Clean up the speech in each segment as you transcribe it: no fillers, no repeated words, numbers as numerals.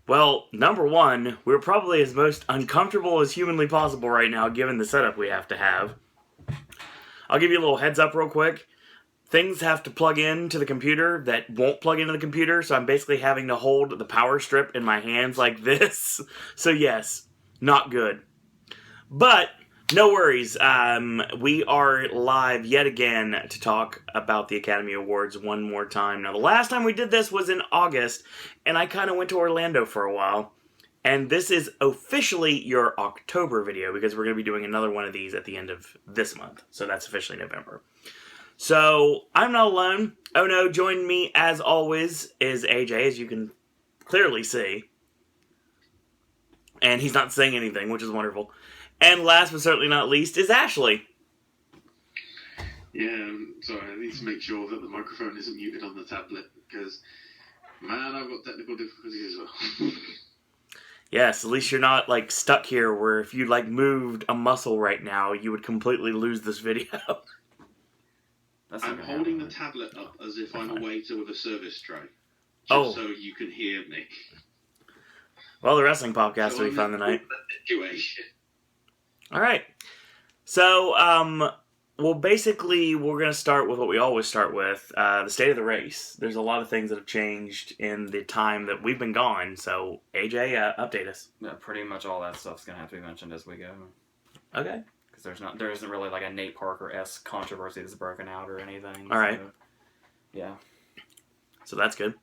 Well, number one, we're probably as most uncomfortable as humanly possible right now, given the setup we have to have. I'll give you a little heads up real quick. Things have to plug into the computer that won't plug into the computer, so I'm basically having to hold the power strip in my hands like this. So yes, not good. But no worries. We are live yet again to talk about the Academy Awards one more time. Now, the last time we did this was in August, and I kind of went to Orlando for a while. And this is officially your October video, because we're going to be doing another one of these at the end of this month. So that's officially November. So, I'm not alone. Oh no, joining me, as always, is AJ, as you can clearly see. And he's not saying anything, which is wonderful. And last but certainly not least is Ashley. Yeah, sorry, I need to make sure that the microphone isn't muted on the tablet, because, man, I've got technical difficulties as well. Yes, at least you're not, stuck here where if you, moved a muscle right now, you would completely lose this video. I'm holding the tablet up as if I'm a waiter with a service tray, just so you can hear me. Well, the wrestling podcast will be fun tonight. Alright. So, basically, we're going to start with what we always start with, the state of the race. There's a lot of things that have changed in the time that we've been gone, so, AJ, update us. Yeah, pretty much all that stuff's going to have to be mentioned as we go. Okay. Because there isn't really a Nate Parker-esque controversy that's broken out or anything. Alright. So, yeah. So that's good.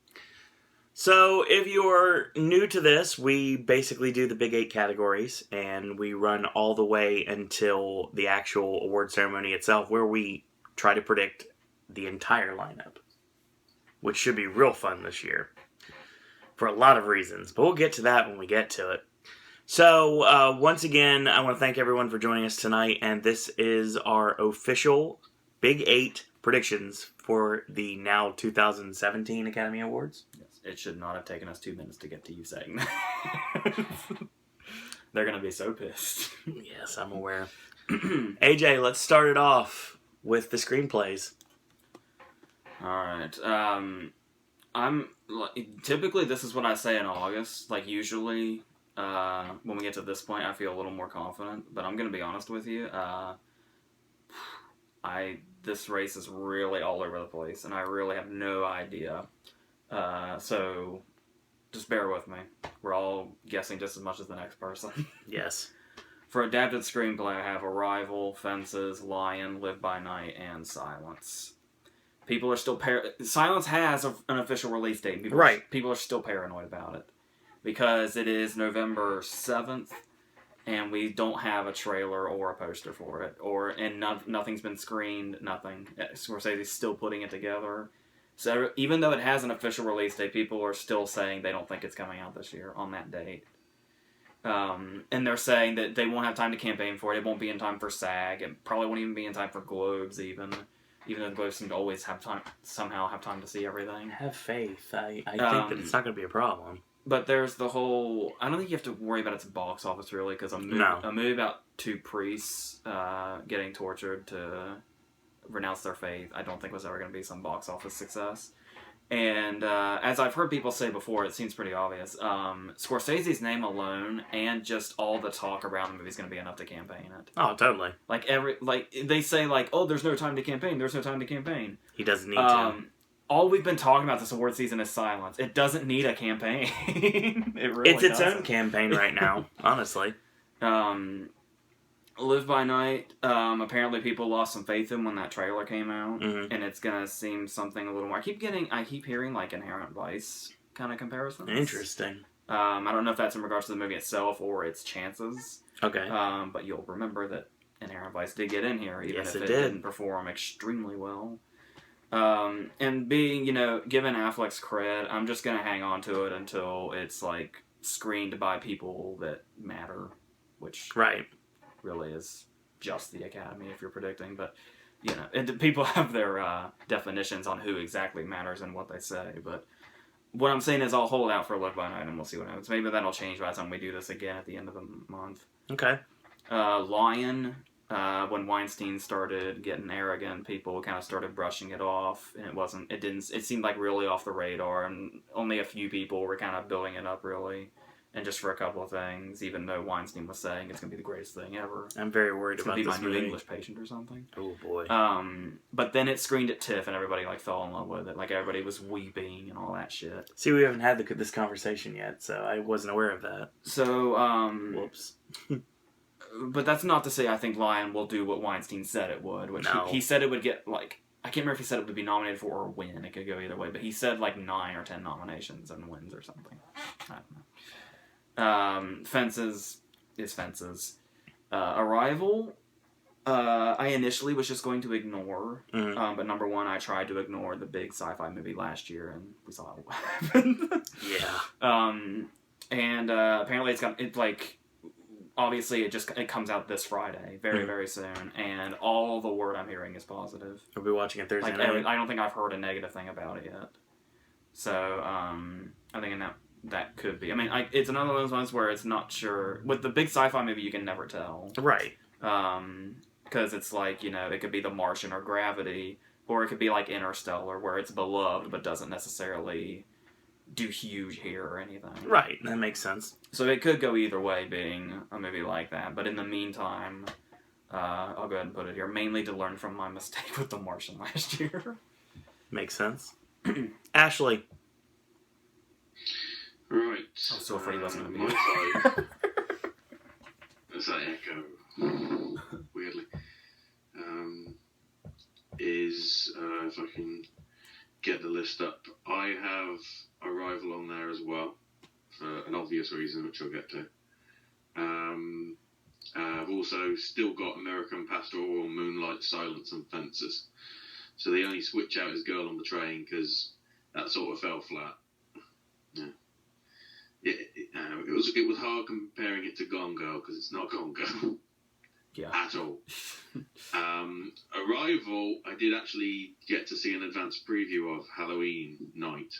So, if you're new to this, we basically do the big 8 categories, and we run all the way until the actual award ceremony itself, where we try to predict the entire lineup, which should be real fun this year, for a lot of reasons, but we'll get to that when we get to it. So, once again, I want to thank everyone for joining us tonight, and this is our official Big 8 predictions for the now 2017 Academy Awards. Yes, it should not have taken us 2 minutes to get to you saying that. They're going to be so pissed. Yes, I'm aware. AJ, let's start it off with the screenplays. Alright, typically this is what I say in August, usually... when we get to this point, I feel a little more confident, but I'm going to be honest with you. This race is really all over the place, and I really have no idea. So, just bear with me. We're all guessing just as much as the next person. Yes. For adapted screenplay, I have Arrival, Fences, Lion, Live by Night, and Silence. People are still Silence has an official release date. People are still paranoid about it. Because it is November 7th, and we don't have a trailer or a poster for it, and nothing's been screened, nothing. Scorsese's still putting it together. So even though it has an official release date, people are still saying they don't think it's coming out this year on that date. And they're saying that they won't have time to campaign for it. It won't be in time for SAG. It probably won't even be in time for Globes, even though the Globes seem to always somehow have time to see everything. Have faith. I think that it's not going to be a problem. But there's the whole... I don't think you have to worry about its box office, really, because a movie about two priests getting tortured to renounce their faith, I don't think was ever going to be some box office success. And as I've heard people say before, it seems pretty obvious. Scorsese's name alone and just all the talk around the movie is going to be enough to campaign it. Oh, totally. They say, oh, there's no time to campaign, there's no time to campaign. He doesn't need to. All we've been talking about this award season is silence. It doesn't need a campaign. It really It's its own campaign right now, honestly. Live by Night, apparently people lost some faith in when that trailer came out, and it's gonna seem something a little more... I keep hearing, Inherent Vice kind of comparisons. Interesting. I don't know if that's in regards to the movie itself or its chances. Okay. But you'll remember that Inherent Vice did get in here, even if it did. didn't perform extremely well. And being, given Affleck's cred, I'm just going to hang on to it until it's, screened by people that matter, which really is just the Academy if you're predicting, but, people have their definitions on who exactly matters and what they say, but what I'm saying is I'll hold out for Live by Night and we'll see what happens. Maybe that'll change by the time we do this again at the end of the month. Okay. Lion... when Weinstein started getting arrogant, people kind of started brushing it off, and it seemed like really off the radar, and only a few people were kind of building it up really, and just for a couple of things, even though Weinstein was saying it's going to be the greatest thing ever. I'm very worried about this movie. It's going to be my new English Patient or something. Oh boy. But then it screened at TIFF, and everybody like fell in love with it. Like everybody was weeping and all that shit. See, we haven't had this conversation yet, so I wasn't aware of that. So, whoops. But that's not to say I think Lion will do what Weinstein said it would, which he said it would get, like, I can't remember if he said it would be nominated for or win. It could go either way, but he said, like, 9 or 10 nominations and wins or something. I don't know. Fences is Fences. Arrival, I initially was just going to ignore, but number one, I tried to ignore the big sci-fi movie last year, and we saw what happened. Yeah. And apparently obviously, it comes out this Friday, very, very soon, and all the word I'm hearing is positive. We'll be watching it Thursday night. I don't think I've heard a negative thing about it yet. So, I think that could be. I mean, it's another one of those ones where it's not sure. With the big sci-fi movie, you can never tell. Right. Because it's like, it could be The Martian or Gravity, or it could be like Interstellar, where it's beloved but doesn't necessarily do huge here or anything. Right, that makes sense. So it could go either way, being a movie like that. But in the meantime, I'll go ahead and put it here, mainly to learn from my mistake with The Martian last year. Makes sense. Ashley. Right. I was so afraid he wasn't going to my be side. As I echo, weirdly, is, if I can get the list up, I have Arrival on there as well, for an obvious reason, which I'll get to. I've also still got American Pastoral, Moonlight, Silence, and Fences. So the only switch out is Girl on the Train, because that sort of fell flat. Yeah. It was hard comparing it to Gone Girl, because it's not Gone Girl. Yeah. At all. Arrival, I did actually get to see an advanced preview of Halloween night.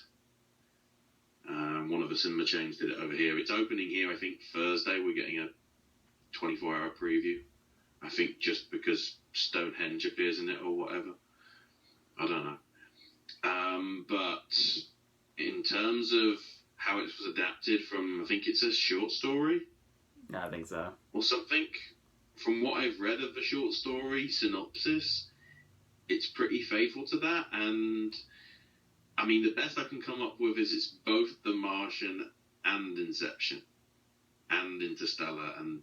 One of the cinema chains did it over here. It's opening here, I think, Thursday. We're getting a 24-hour preview. I think just because Stonehenge appears in it or whatever. I don't know. But in terms of how it was adapted from, I think it's a short story? Yeah, I think so. Or something. From what I've read of the short story synopsis, it's pretty faithful to that, and I mean, the best I can come up with is it's both The Martian and Inception and Interstellar, and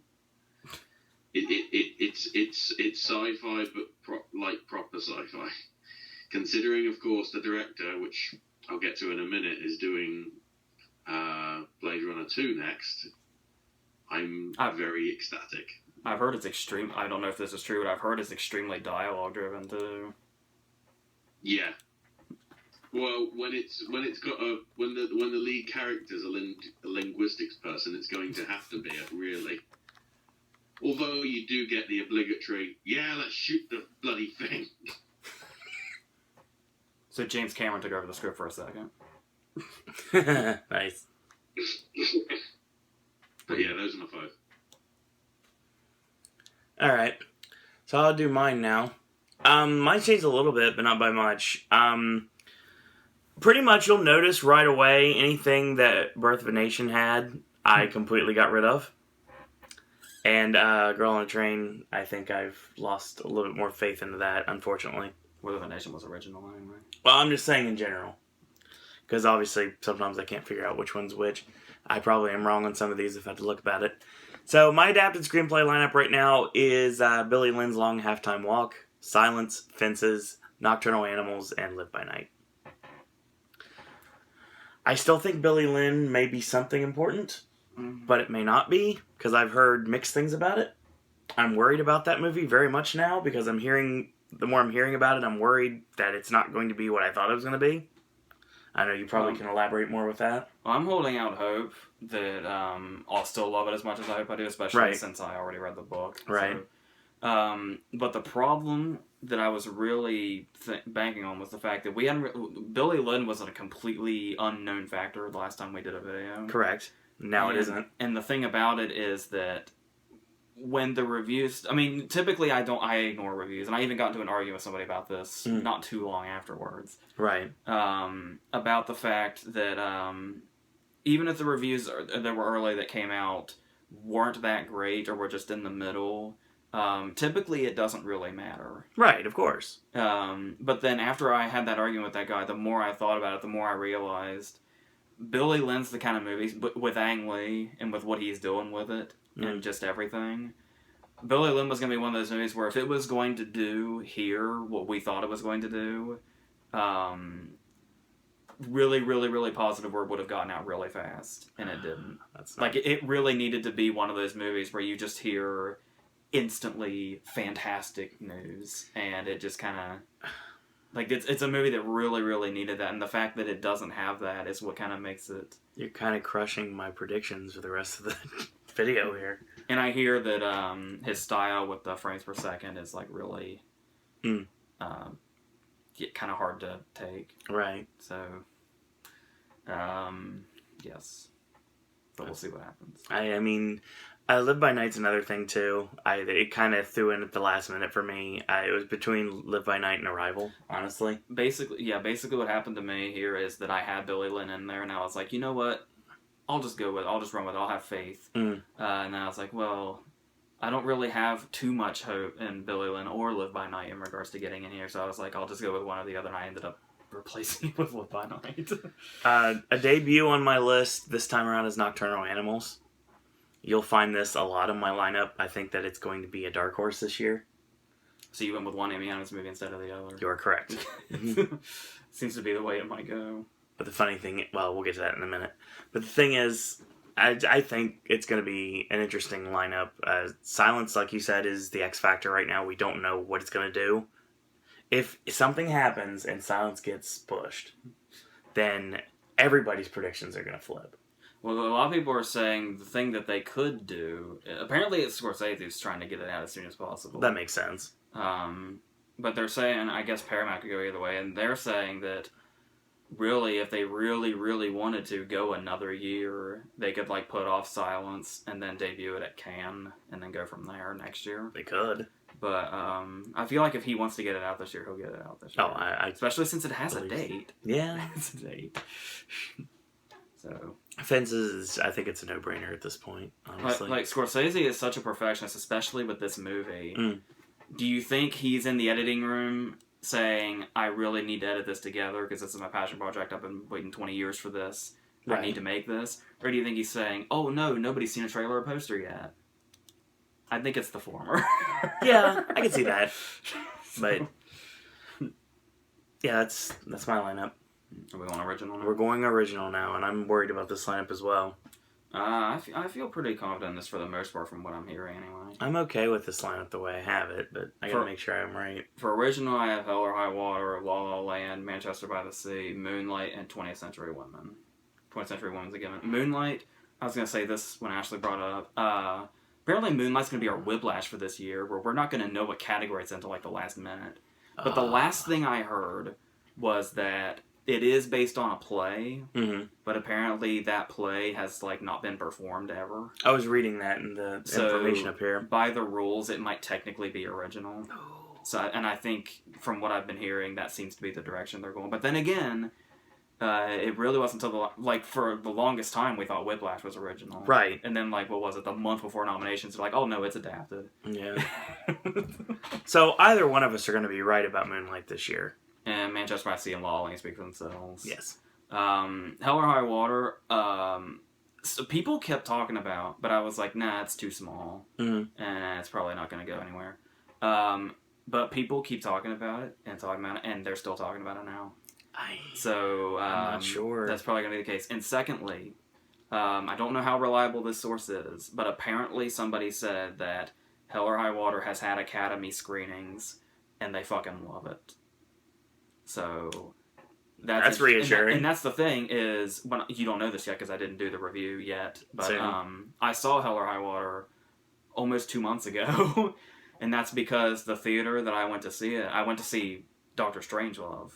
it's sci-fi, but proper sci-fi. Considering, of course, the director, which I'll get to in a minute, is doing Blade Runner 2 next, I'm very ecstatic. I've heard it's extreme. I don't know if this is true, but I've heard it's extremely dialogue driven too. Yeah. Well, when the lead character's a linguistics person, it's going to have to be it, really. Although you do get the obligatory, yeah, let's shoot the bloody thing. So James Cameron took over the script for a second. Nice. But yeah, those are my 5. Alright, so I'll do mine now. Mine changed a little bit, but not by much. Pretty much you'll notice right away anything that Birth of a Nation had, I completely got rid of. And Girl on a Train, I think I've lost a little bit more faith into that, unfortunately. Birth of a Nation was original anyway. Well, I'm just saying in general. Because obviously sometimes I can't figure out which one's which. I probably am wrong on some of these if I had to look about it. So my adapted screenplay lineup right now is Billy Lynn's Long Halftime Walk, Silence, Fences, Nocturnal Animals, and Live by Night. I still think Billy Lynn may be something important, but it may not be, because I've heard mixed things about it. I'm worried about that movie very much now, because the more I'm hearing about it, I'm worried that it's not going to be what I thought it was going to be. I know you probably can elaborate more with that. Well, I'm holding out hope that I'll still love it as much as I hope I do, especially since I already read the book. Right. So, but the problem that I was really banking on was the fact that we hadn't... Billy Lynn was a completely unknown factor the last time we did a video. Correct. Now it isn't. And the thing about it is that when the reviews, I mean, typically I ignore reviews, and I even got into an argument with somebody about this not too long afterwards. Right. About the fact that even if the reviews that were early that came out weren't that great or were just in the middle, typically it doesn't really matter. Right, of course. But then after I had that argument with that guy, the more I thought about it, the more I realized Billy Lynn's the kind of movies, with Ang Lee and with what he's doing with it and just everything, Billy Lynn was going to be one of those movies where if it was going to do here what we thought it was going to do, really, really, really positive word would have gotten out really fast, and it didn't. That's like it really needed to be one of those movies where you just hear instantly fantastic news, and it just kind of like it's a movie that really, really needed that, and the fact that it doesn't have that is what kind of makes it. You're kind of crushing my predictions for the rest of the video here. And I hear that his style with the frames per second is like really kind of hard to take. Right. So, yes. But we'll see what happens. I mean, Live by Night's another thing, too. It kind of threw in at the last minute for me. It was between Live by Night and Arrival, honestly. Basically what happened to me here is that I had Billy Lynn in there, and I was like, you know what? I'll just run with it. I'll have faith. And then I was like, well, I don't really have too much hope in Billy Lynn or Live by Night in regards to getting in here. So I was like, I'll just go with one or the other. And I ended up replacing it with Live by Night. A debut on my list this time around is Nocturnal Animals. You'll find this a lot in my lineup. I think that it's going to be a dark horse this year. So you went with one Amy Adams movie instead of the other? You are correct. Seems to be the way it might go. But the funny thing, well, we'll get to that in a minute. But the thing is, I think it's going to be an interesting lineup. Silence, like you said, is the X factor right now. We don't know what it's going to do. If something happens and Silence gets pushed, then everybody's predictions are going to flip. Well, a lot of people are saying the thing that they could do, apparently it's Scorsese who's trying to get it out as soon as possible. That makes sense. But they're saying, I guess Paramount could go either way, and they're saying that really, if they really, really wanted to go another year, they could like put off Silence and then debut it at Cannes and then go from there next year. They could. But I feel like if he wants to get it out this year, he'll get it out this year. Oh, especially since it has a date. Yeah. It's a date. So Fences, I think it's a no-brainer at this point, honestly. Like Scorsese is such a perfectionist, especially with this movie. Do you think he's in the editing room saying, I really need to edit this together because this is my passion project, I've been waiting 20 years for this, I need to make this? Or do you think he's saying, oh no, nobody's seen a trailer or poster yet? I think it's the former. Yeah, I can see that. But yeah, that's my lineup. Are we going original now? We're going original now, and I'm worried about this lineup as well. I feel pretty confident in this for the most part from what I'm hearing anyway. I'm okay with this lineup the way I have it, but I gotta make sure I'm right. For original, I have Hell or High Water, La La Land, Manchester by the Sea, Moonlight, and 20th Century Women. 20th Century Women's a given. Moonlight, I was going to say this when Ashley brought it up. Apparently Moonlight's going to be our whiplash for this year, where we're not going to know what category it's in until like the last minute. But the last thing I heard was that it is based on a play, but apparently that play has like not been performed ever. I was reading that in the information up here. By the rules, it might technically be original. So, and I think from what I've been hearing, that seems to be the direction they're going. But then again, it really wasn't until for the longest time we thought Whiplash was original, right? And then what was it? The month before nominations, they're like, oh no, it's adapted. Yeah. So either one of us are going to be right about Moonlight this year. And Manchester by the Sea and La La Land speak for themselves. Yes. Hell or High Water, so people kept talking about, but I was like, nah, it's too small. And it's probably not going to go anywhere. But people keep talking about it, and they're still talking about it now. So, I'm not sure. That's probably going to be the case. And secondly, I don't know how reliable this source is, but apparently somebody said that Hell or High Water has had Academy screenings, and they fucking love it. So that's reassuring. And that's the thing is, when you don't know this yet because I didn't do the review yet, but I saw Hell or High Water almost 2 months ago, and that's because the theater that I went to see Doctor Strangelove,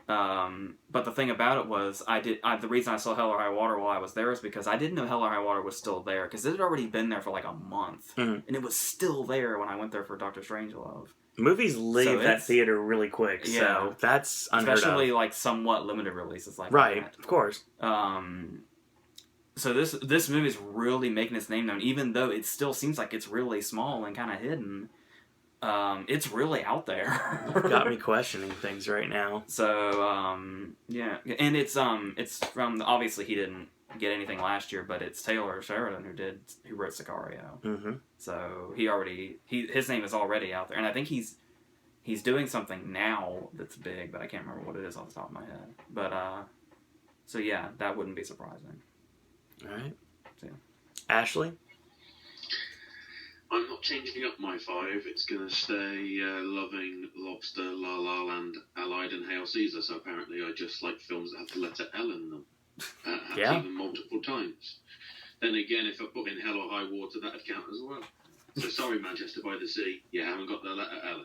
But the thing about it was, the reason I saw Hell or High Water while I was there is because I didn't know Hell or High Water was still there, because it had already been there for like a month, and it was still there when I went there for Dr. Strangelove. Movies leave that theater really quick, so that's unheard of. Especially like somewhat limited releases like that. Right, of course. So this movie is really making its name known, even though it still seems like it's really small and kind of hidden. It's really out there. Got me questioning things right now. So, yeah. And it's from, obviously he didn't get anything last year, but it's Taylor Sheridan who wrote Sicario. Mm-hmm. So his name is already out there. And I think he's doing something now that's big, but I can't remember what it is off the top of my head. But, so yeah, that wouldn't be surprising. Alright. So, yeah. Ashley? I'm not changing up my 5. It's going to stay Loving, Lobster, La La Land, Allied, and Hail Caesar. So apparently I just like films that have the letter L in them. Even multiple times. Then again, if I put in Hell or High Water, that'd count as well. So sorry, Manchester by the Sea. You haven't got the letter L.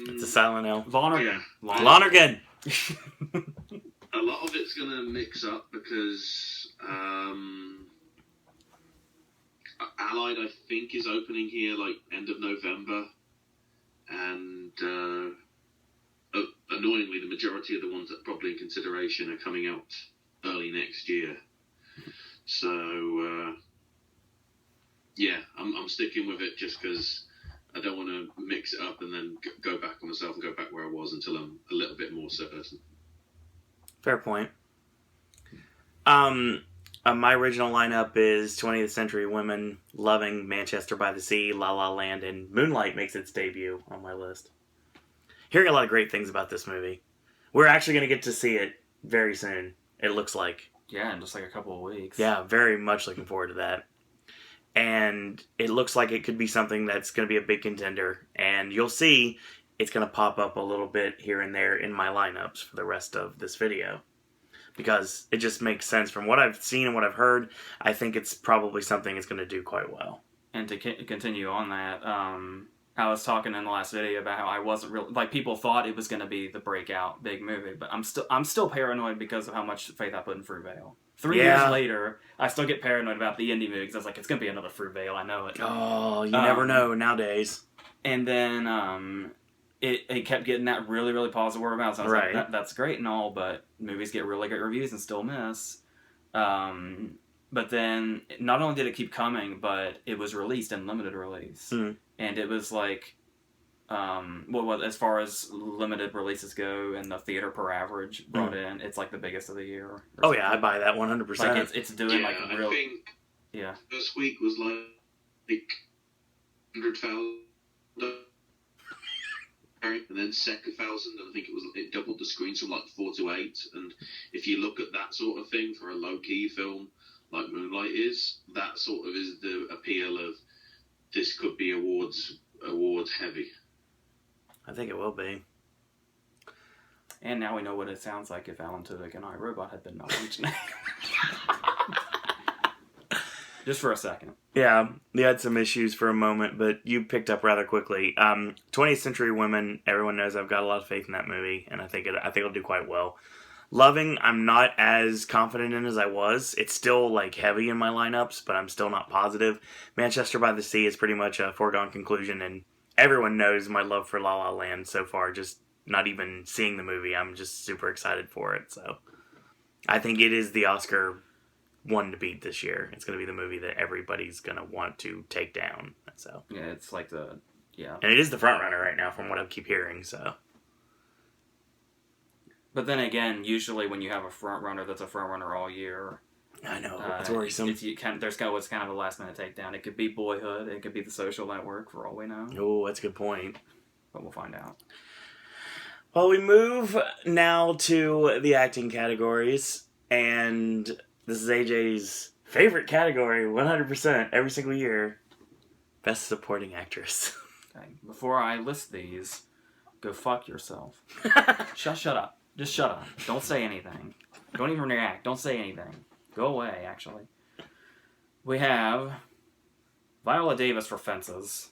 It's a silent L. Lonergan. Yeah. Lonergan! A lot of it's going to mix up because... Allied, I think, is opening here like end of November, and annoyingly, the majority of the ones that are probably in consideration are coming out early next year. So, yeah, I'm sticking with it just because I don't want to mix it up and then go back on myself and go back where I was until I'm a little bit more certain. Fair point. My original lineup is 20th Century Women, Loving, Manchester by the Sea, La La Land, and Moonlight makes its debut on my list. Hearing a lot of great things about this movie. We're actually going to get to see it very soon, it looks like. Yeah, in just like a couple of weeks. Yeah, very much looking forward to that. And it looks like it could be something that's going to be a big contender. And you'll see it's going to pop up a little bit here and there in my lineups for the rest of this video. Because it just makes sense from what I've seen and what I've heard. I think it's probably something that's going to do quite well. And to continue on that, I was talking in the last video about how I wasn't really, like, people thought it was going to be the breakout big movie, but I'm still paranoid because of how much faith I put in Fruitvale. 3 years later, I still get paranoid about the indie movie because I was like, it's going to be another Fruitvale, I know it. Oh, you never know nowadays. And then it kept getting that really, really positive word of mouth. So I was like, that's great and all, but movies get really great reviews and still miss. But then, not only did it keep coming, but it was released in limited release. Mm-hmm. And it was like, as far as limited releases go and the theater per average brought in, it's like the biggest of the year. Oh yeah, I buy that 100%. Like it's doing like real... I think first week was like 100,000. And then second 1,000, and I think it doubled the screens from like 4 to 8. And if you look at that sort of thing for a low key film like Moonlight is, that sort of is the appeal of this could be awards heavy. I think it will be. And now we know what it sounds like if Alan Tudyk and iRobot had been nominated. Just for a second. Yeah, you had some issues for a moment, but you picked up rather quickly. 20th Century Women, everyone knows I've got a lot of faith in that movie, and I think it'll do quite well. Loving, I'm not as confident in as I was. It's still like heavy in my lineups, but I'm still not positive. Manchester by the Sea is pretty much a foregone conclusion, and everyone knows my love for La La Land so far. Just not even seeing the movie, I'm just super excited for it. So I think it is the Oscar one to beat this year. It's going to be the movie that everybody's going to want to take down. So yeah, it's like and it is the front runner right now from what I keep hearing. So, but then again, usually when you have a front runner that's a front runner all year, I know it's worrisome. There's always kind of a last minute takedown. It could be Boyhood. It could be The Social Network for all we know. Oh, that's a good point. But we'll find out. Well, we move now to the acting categories, and this is AJ's favorite category, 100%, every single year. Best Supporting Actress. Okay. Before I list these, go fuck yourself. Shut up. Just shut up. Don't say anything. Don't even react. Don't say anything. Go away, actually. We have Viola Davis for Fences.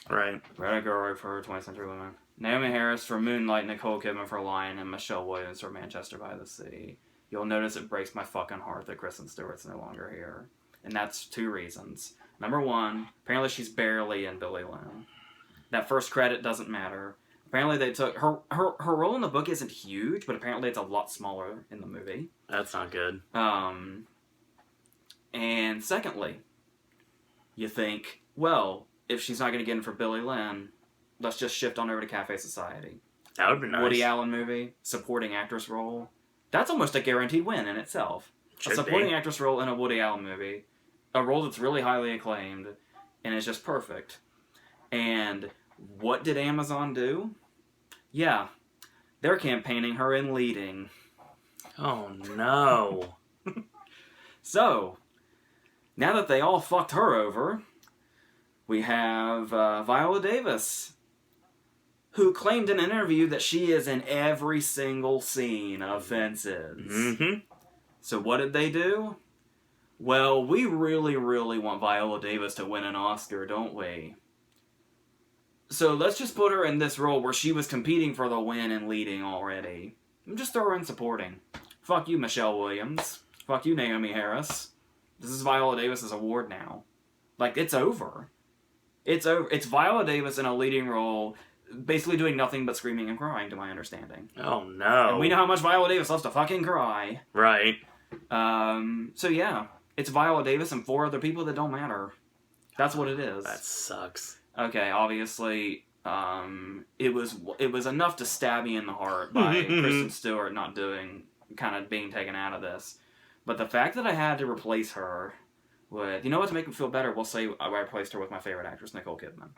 Right. Greta Gerwig for 20th Century Women. Naomi Harris for Moonlight, Nicole Kidman for Lion, and Michelle Williams for Manchester by the Sea. You'll notice it breaks my fucking heart that Kristen Stewart's no longer here. And that's 2 reasons. Number 1, apparently she's barely in Billy Lynn. That first credit doesn't matter. Apparently they took... Her role in the book isn't huge, but apparently it's a lot smaller in the movie. That's not good. And secondly, you think, well, if she's not going to get in for Billy Lynn, let's just shift on over to Cafe Society. That would be nice. Woody Allen movie, supporting actress role. That's almost a guaranteed win in itself. Should a supporting be. actress role in a Woody Allen movie. A role that's really highly acclaimed, and is just perfect. And what did Amazon do? Yeah, they're campaigning her in leading. Oh, no. So, now that they all fucked her over, we have Viola Davis, who claimed in an interview that she is in every single scene of Fences. Mm-hmm. So what did they do? Well, we really, really want Viola Davis to win an Oscar, don't we? So let's just put her in this role where she was competing for the win and leading already. And just throw her in supporting. Fuck you, Michelle Williams. Fuck you, Naomi Harris. This is Viola Davis' award now. Like, it's over. It's over. It's Viola Davis in a leading role, basically doing nothing but screaming and crying, to my understanding. Oh, no. And we know how much Viola Davis loves to fucking cry. Right. So yeah, it's Viola Davis and 4 other people that don't matter. That's what it is. That sucks. Okay, obviously, it was enough to stab me in the heart by Kristen Stewart not kind of being taken out of this. But the fact that I had to replace her with, you know what, to make me feel better, we'll say I replaced her with my favorite actress, Nicole Kidman,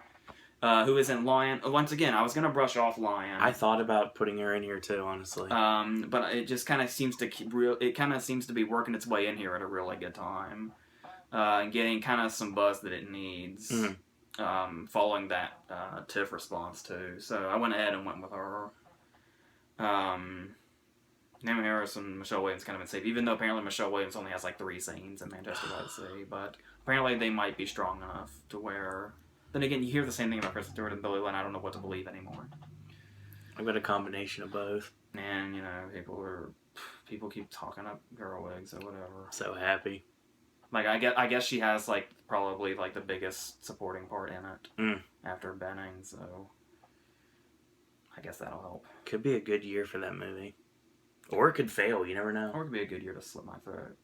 who is in Lion. Once again, I was going to brush off Lion. I thought about putting her in here too, honestly. But it just kind of seems to be working its way in here at a really good time, and getting kind of some buzz that it needs. Mm-hmm. Following that TIFF response too, so I went ahead and went with her. Naomi Harris and Michelle Williams kind of been safe, even though apparently Michelle Williams only has like 3 scenes in Manchester by the Sea, but apparently they might be strong enough to where. Then again, you hear the same thing about Kristen Stewart and Billy Lynn. I don't know what to believe anymore. I've got a combination of both. And you know, people keep talking up Gerwig, so whatever. So happy. Like I guess she has like probably like the biggest supporting part in it after Benning, so I guess that'll help. Could be a good year for that movie. Or it could fail, you never know. Or it could be a good year to slit my throat.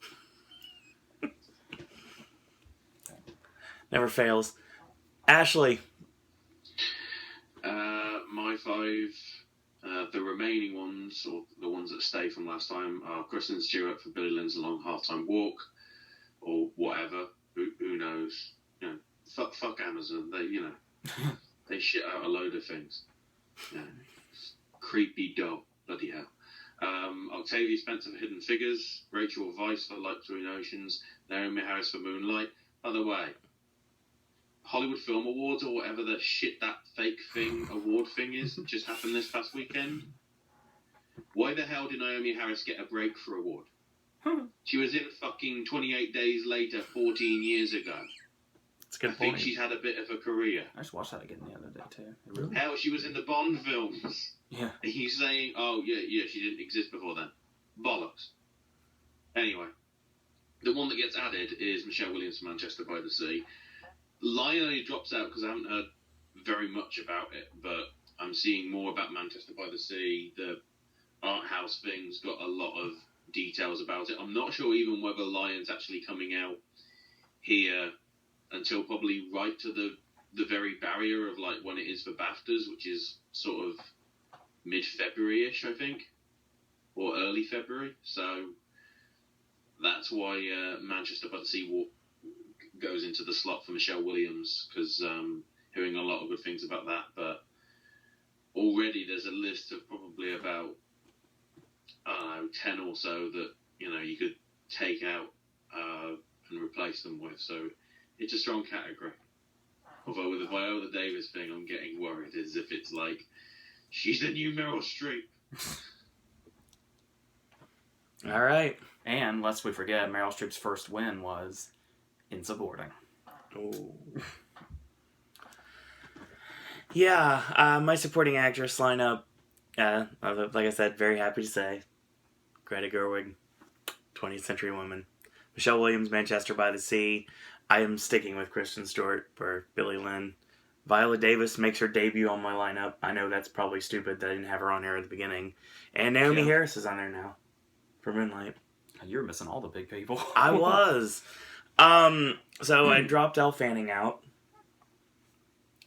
Never fails. Ashley. My 5, the remaining ones, or the ones that stay from last time, are Kristen Stewart for Billy Lynn's Long Half-Time Walk, or whatever. Who knows? You know, fuck Amazon. They, they shit out a load of things. Yeah. Creepy dog. Bloody hell. Octavia Spencer for Hidden Figures, Rachel Weisz for Like Between Oceans, Naomi Harris for Moonlight. By the way, Hollywood Film Awards, or whatever the shit that fake thing award thing is, just happened this past weekend. Why the hell did Naomi Harris get a breakthrough award? She was in fucking 28 Days Later 14 years ago. That's a good I point. think she's had a bit of a career. I just watched that again the other day too. Really? Hell, she was in the Bond films. Yeah. And he's saying, oh, yeah, she didn't exist before then. Bollocks. Anyway, the one that gets added is Michelle Williams from Manchester by the Sea. Lion only drops out because I haven't heard very much about it, but I'm seeing more about Manchester by the Sea. The art house thing's got a lot of details about it. I'm not sure even whether Lion's actually coming out here until probably right to the very barrier of like when it is for BAFTAs, which is sort of mid-February-ish, I think, or early February. So that's why Manchester by the Sea goes into the slot for Michelle Williams, because hearing a lot of good things about that. But already there's a list of probably about 10 or so that you could take out and replace them with. So it's a strong category. Although with the Viola Davis thing, I'm getting worried as if it's like she's the new Meryl Streep. All right. And lest we forget, Meryl Streep's first win was in supporting. Ooh. Yeah, my supporting actress lineup, like I said, very happy to say. Greta Gerwig, 20th Century Woman. Michelle Williams, Manchester by the Sea. I am sticking with Kristen Stewart for Billy Lynn. Viola Davis makes her debut on my lineup. I know that's probably stupid that I didn't have her on here at the beginning. And Naomi Harris is on there now for Moonlight. You're missing all the big people. I was. So I dropped Elle Fanning out.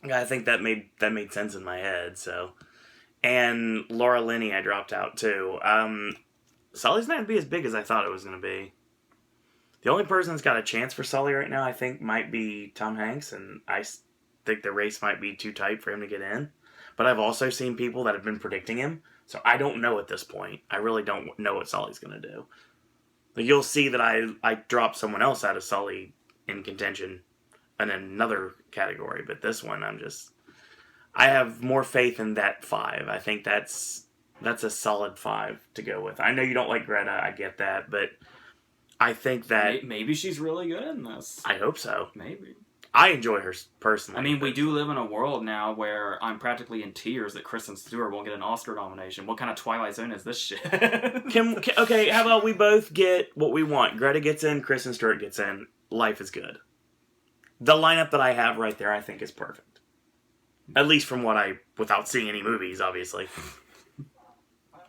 I think that made sense in my head. So, and Laura Linney I dropped out too. Sully's not going to be as big as I thought it was going to be. The only person that's got a chance for Sully right now, I think, might be Tom Hanks, and I think the race might be too tight for him to get in. But I've also seen people that have been predicting him, so I don't know at this point. I really don't know what Sully's going to do. But you'll see that I dropped someone else out of Sully in contention in another category, but this one I have more faith in that 5. I think that's a solid 5 to go with. I know you don't like Greta, I get that, but I think that maybe she's really good in this. I hope so. Maybe. I enjoy her personally. I mean, we do live in a world now where I'm practically in tears that Kristen Stewart won't get an Oscar nomination. What kind of Twilight Zone is this shit? Okay, how about we both get what we want? Greta gets in, Kristen Stewart gets in. Life is good. The lineup that I have right there, I think, is perfect. At least from without seeing any movies, obviously.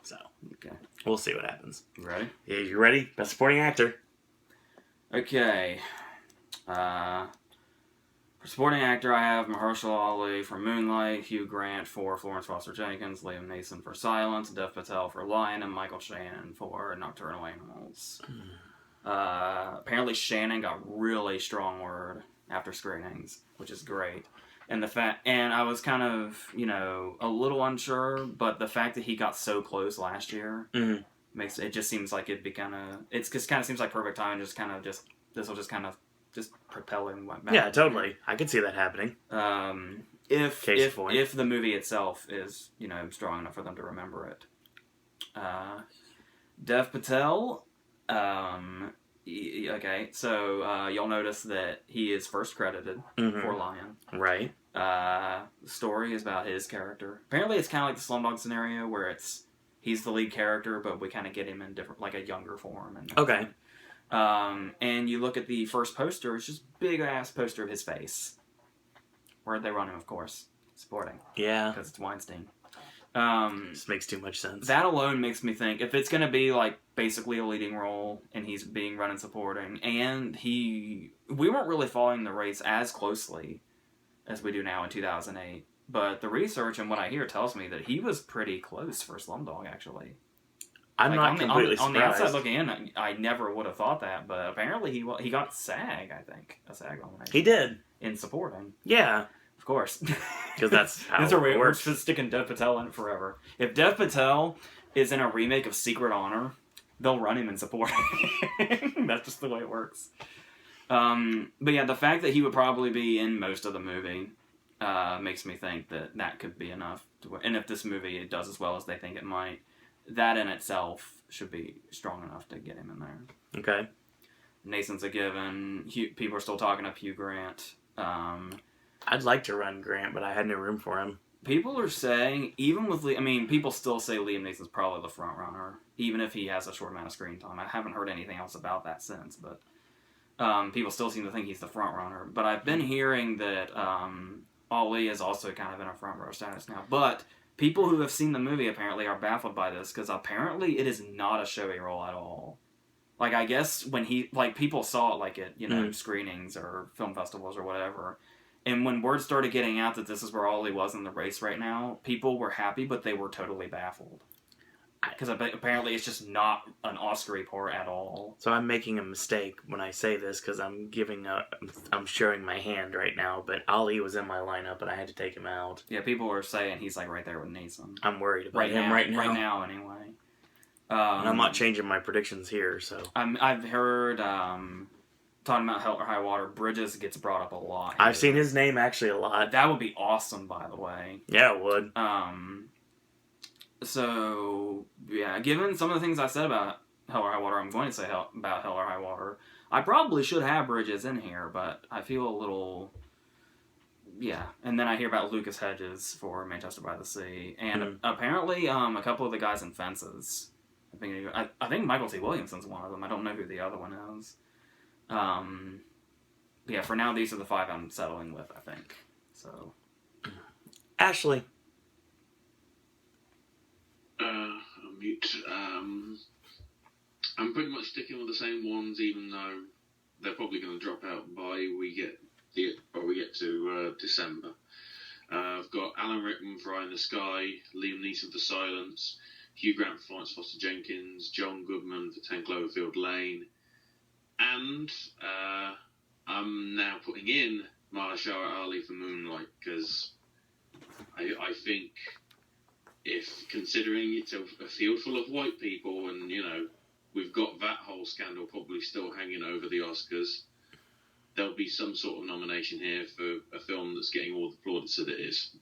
So, okay, we'll see what happens. You ready? Yeah, you ready? Best supporting actor. Okay. For supporting actor, I have Mahershala Ali for Moonlight, Hugh Grant for Florence Foster Jenkins, Liam Neeson for Silence, Dev Patel for Lion, and Michael Shannon for Nocturnal Animals. Apparently Shannon got really strong word after screenings, which is great. And I was kind of, a little unsure, but the fact that he got so close last year makes it just seems like it'd be it just kind of seems like perfect time, this will just kind of propel him back. Yeah, totally. I could see that happening. If the movie itself is, strong enough for them to remember it. Dev Patel, okay, so you'll notice that he is first credited for Lion. Right. The story is about his character. Apparently it's kind of like the Slumdog scenario where he's the lead character, but we kind of get him in different, like a younger form. Okay. And you look at the first poster, it's just big ass poster of his face. Where'd they run him, of course? Sporting. Yeah. Because it's Weinstein. This makes too much sense. That alone makes me think, if it's going to be like basically a leading role and he's being run and supporting, and we weren't really following the race as closely as we do now in 2008, but the research and what I hear tells me that he was pretty close for Slumdog, actually. I'm not completely surprised. On the outside looking in, I never would have thought that, but apparently he got SAG, I think. A SAG nomination. He did. In supporting. Yeah. Of course. Because that's how it works. We're sticking Dev Patel in it forever. If Dev Patel is in a remake of Secret Honor, they'll run him in supporting. That's just the way it works. But yeah, the fact that he would probably be in most of the movie makes me think that could be enough. And if this movie does as well as they think it might, that in itself should be strong enough to get him in there. Okay. Nathan's a given. People are still talking up Hugh Grant. I'd like to run Grant, but I had no room for him. People are saying, even with people still say Liam Neeson's probably the front runner, even if he has a short amount of screen time. I haven't heard anything else about that since, but people still seem to think he's the front runner. But I've been hearing that Ali is also kind of in a front row status now. But people who have seen the movie apparently are baffled by this, because apparently it is not a showy role at all. Like, I guess when people saw it at, screenings or film festivals or whatever, and when word started getting out that this is where Ollie was in the race right now, people were happy, but they were totally baffled. Because apparently it's just not an Oscar report at all. So I'm making a mistake when I say this, because I'm showing my hand right now, but Ali was in my lineup, and I had to take him out. Yeah, people were saying he's right there with Neeson. I'm worried about him right now. Right now, anyway. And I'm not changing my predictions here, so. I've heard, talking about Hell or High Water, Bridges gets brought up a lot. I've seen his name actually a lot. That would be awesome, by the way. Yeah, it would. So, yeah, given some of the things I said about Hell or High Water, I'm going to say about Hell or High Water. I probably should have Bridges in here, but I feel a little Yeah, and then I hear about Lucas Hedges for Manchester by the Sea, and apparently a couple of the guys in Fences. I think Michael T. Williamson's one of them. I don't know who the other one is. Yeah, for now, these are the 5 I'm settling with, I think. So, Ashley. I'm mute. I'm pretty much sticking with the same ones, even though they're probably going to drop out by we get to December. I've got Alan Rickman for Eye in the Sky, Liam Neeson for Silence, Hugh Grant for Florence Foster Jenkins, John Goodman for 10 Cloverfield Lane, and I'm now putting in Mahershala Ali for Moonlight, because I think, if considering it's a field full of white people, and we've got that whole scandal probably still hanging over the Oscars, there'll be some sort of nomination here for a film that's getting all the plaudits that it is.